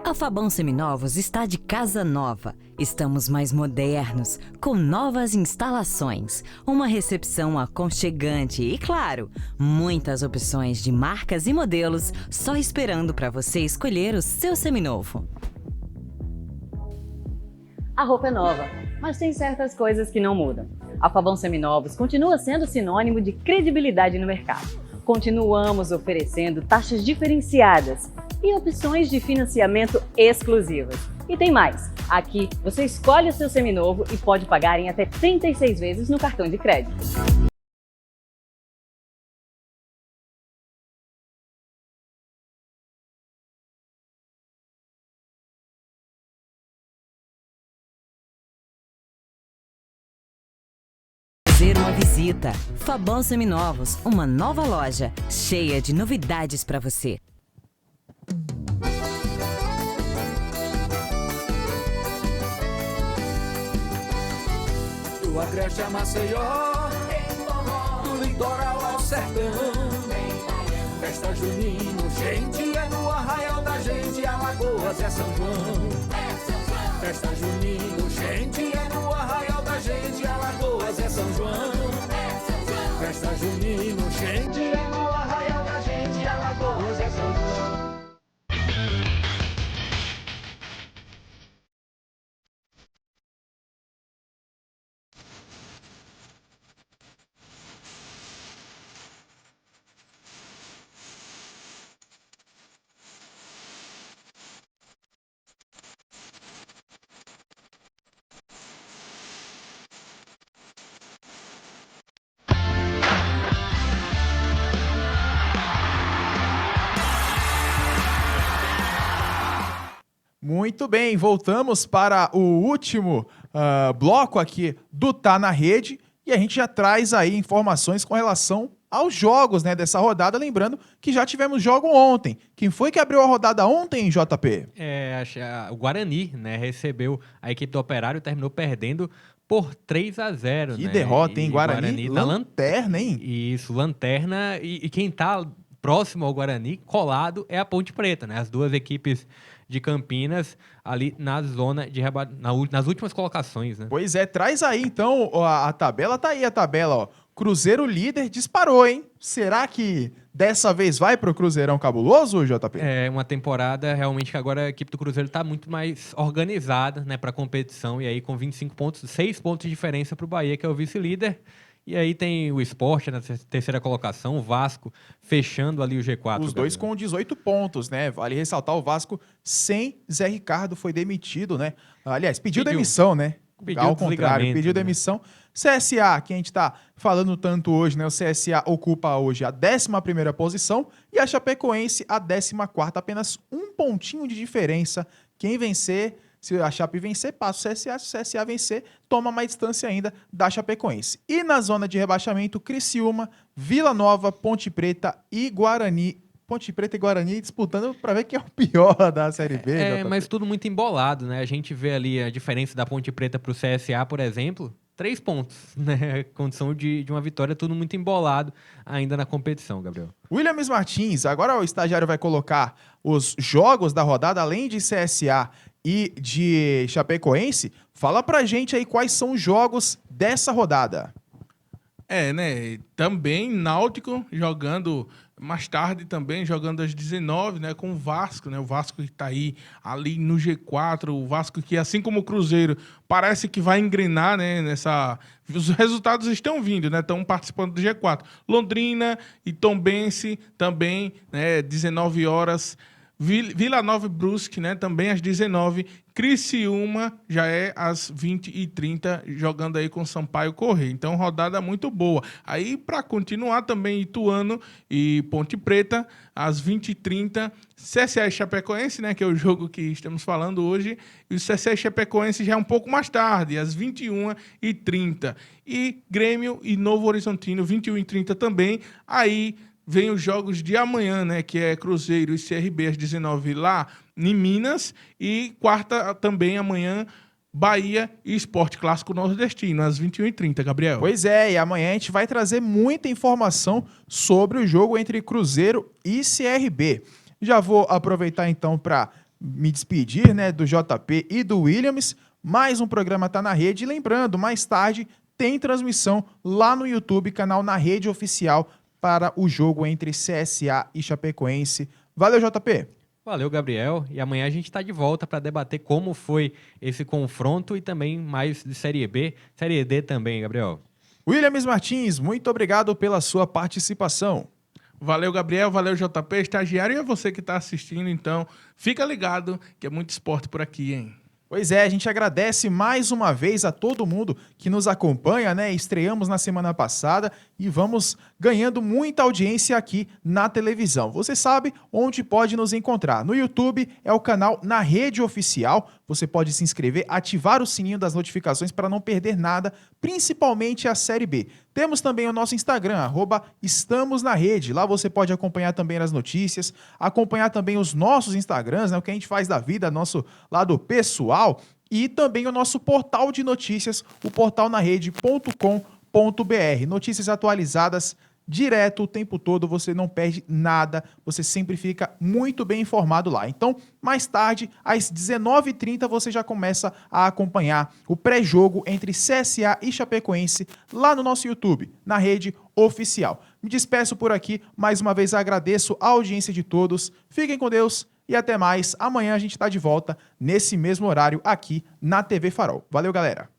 A Fabão Seminovos está de casa nova. Estamos mais modernos, com novas instalações, uma recepção aconchegante e, claro, muitas opções de marcas e modelos só esperando para você escolher o seu seminovo. A roupa é nova, mas tem certas coisas que não mudam. A Fabão Seminovos continua sendo sinônimo de credibilidade no mercado. Continuamos oferecendo taxas diferenciadas e opções de financiamento exclusivas. E tem mais! Aqui você escolhe o seu seminovo e pode pagar em até 36 vezes no cartão de crédito. Fazer uma visita. Fabão Seminovos, uma nova loja cheia de novidades para você. Do Agreste a Maceió, do litoral ao sertão. Festa junino, gente, é no arraial da gente, Alagoas é São João. Festa junino, gente, é no arraial da gente, Alagoas é São João. Festa junino, gente, é no arraial da gente, Alagoas é São João. Muito bem, voltamos para o último bloco aqui do Tá na Rede e a gente já traz aí informações com relação aos jogos, né, dessa rodada, lembrando que já tivemos jogo ontem. Quem foi que abriu a rodada ontem, JP? O Guarani, né, recebeu a equipe do Operário, terminou perdendo por 3-0. Que né? derrota, hein? Guarani tá lanterna, hein? Isso, lanterna. E quem tá próximo ao Guarani, colado, é a Ponte Preta, né? As duas equipes de Campinas ali na zona de nas últimas colocações, né? Pois é, traz aí então a tabela, tá aí a tabela, ó. Cruzeiro líder disparou, hein? Será que dessa vez vai pro Cruzeirão cabuloso, JP? É uma temporada realmente que agora a equipe do Cruzeiro tá muito mais organizada, né, pra competição, e aí com 25 pontos, 6 pontos de diferença pro Bahia, que é o vice-líder. E aí tem o Sport na terceira colocação, o Vasco fechando ali o G4. Os dois com 18 pontos, né? Vale ressaltar, o Vasco sem Zé Ricardo foi demitido, né? Aliás, pediu demissão, né? Ao contrário, pediu demissão. CSA, que a gente tá falando tanto hoje, né? O CSA ocupa hoje a 11ª posição e a Chapecoense a 14ª, apenas um pontinho de diferença. Quem vencer... Se a Chape vencer, passa o CSA. Se o CSA vencer, toma mais distância ainda da Chapecoense. E na zona de rebaixamento, Criciúma, Vila Nova, Ponte Preta e Guarani Ponte Preta e Guarani disputando para ver quem é o pior da Série B. Mas tudo muito embolado, né? A gente vê ali a diferença da Ponte Preta para o CSA, por exemplo, 3 pontos, né? Condição de uma vitória, tudo muito embolado ainda na competição, Gabriel. Williams Martins, agora o estagiário vai colocar os jogos da rodada, além de CSA e de Chapecoense. Fala pra gente aí quais são os jogos dessa rodada. Também Náutico jogando mais tarde também, jogando às 19, né, com o Vasco, né? O Vasco que está aí ali no G4, o Vasco que, assim como o Cruzeiro, parece que vai engrenar, né, os resultados estão vindo, né? Estão participando do G4. Londrina e Tombense também, né, 19 horas. Vila Nova e Brusque, né, também às 19. Criciúma já é às 20h30, jogando aí com Sampaio Corrêa. Então, rodada muito boa. Aí, para continuar também, Ituano e Ponte Preta, às 20h30. CSA e Chapecoense, né, que é o jogo que estamos falando hoje. E o CSA e Chapecoense já é um pouco mais tarde, às 21h30. E Grêmio e Novo Horizontino, 21h30 também. Aí vem os jogos de amanhã, né, que é Cruzeiro e CRB às 19h lá em Minas, e quarta também amanhã Bahia e Sport Clássico Nordestino às 21h30, Gabriel. Pois é, e amanhã a gente vai trazer muita informação sobre o jogo entre Cruzeiro e CRB. Já vou aproveitar então para me despedir, né, do JP e do Williams. Mais um programa Tá na Rede. Lembrando, mais tarde tem transmissão lá no YouTube, canal Na Rede Oficial, para o jogo entre CSA e Chapecoense. Valeu, JP! Valeu, Gabriel. E amanhã a gente está de volta para debater como foi esse confronto e também mais de Série B, Série D também, Gabriel. Williams Martins, muito obrigado pela sua participação. Valeu, Gabriel. Valeu, JP, estagiário. E a você que está assistindo, então, fica ligado que é muito esporte por aqui, hein? Pois é, a gente agradece mais uma vez a todo mundo que nos acompanha, né? Estreamos na semana passada e vamos ganhando muita audiência aqui na televisão. Você sabe onde pode nos encontrar. No YouTube é o canal Na Rede Oficial. Você pode se inscrever, ativar o sininho das notificações para não perder nada, principalmente a Série B. Temos também o nosso Instagram, @estamosnarede. Lá você pode acompanhar também as notícias, acompanhar também os nossos Instagrams, né, o que a gente faz da vida, nosso lado pessoal, e também o nosso portal de notícias, o portalnarede.com.br. Notícias atualizadas direto o tempo todo, você não perde nada, você sempre fica muito bem informado lá. Então, mais tarde, às 19h30, você já começa a acompanhar o pré-jogo entre CSA e Chapecoense lá no nosso YouTube, Na Rede Oficial. Me despeço por aqui, mais uma vez agradeço a audiência de todos, fiquem com Deus e até mais. Amanhã a gente está de volta nesse mesmo horário aqui na TV Farol. Valeu, galera!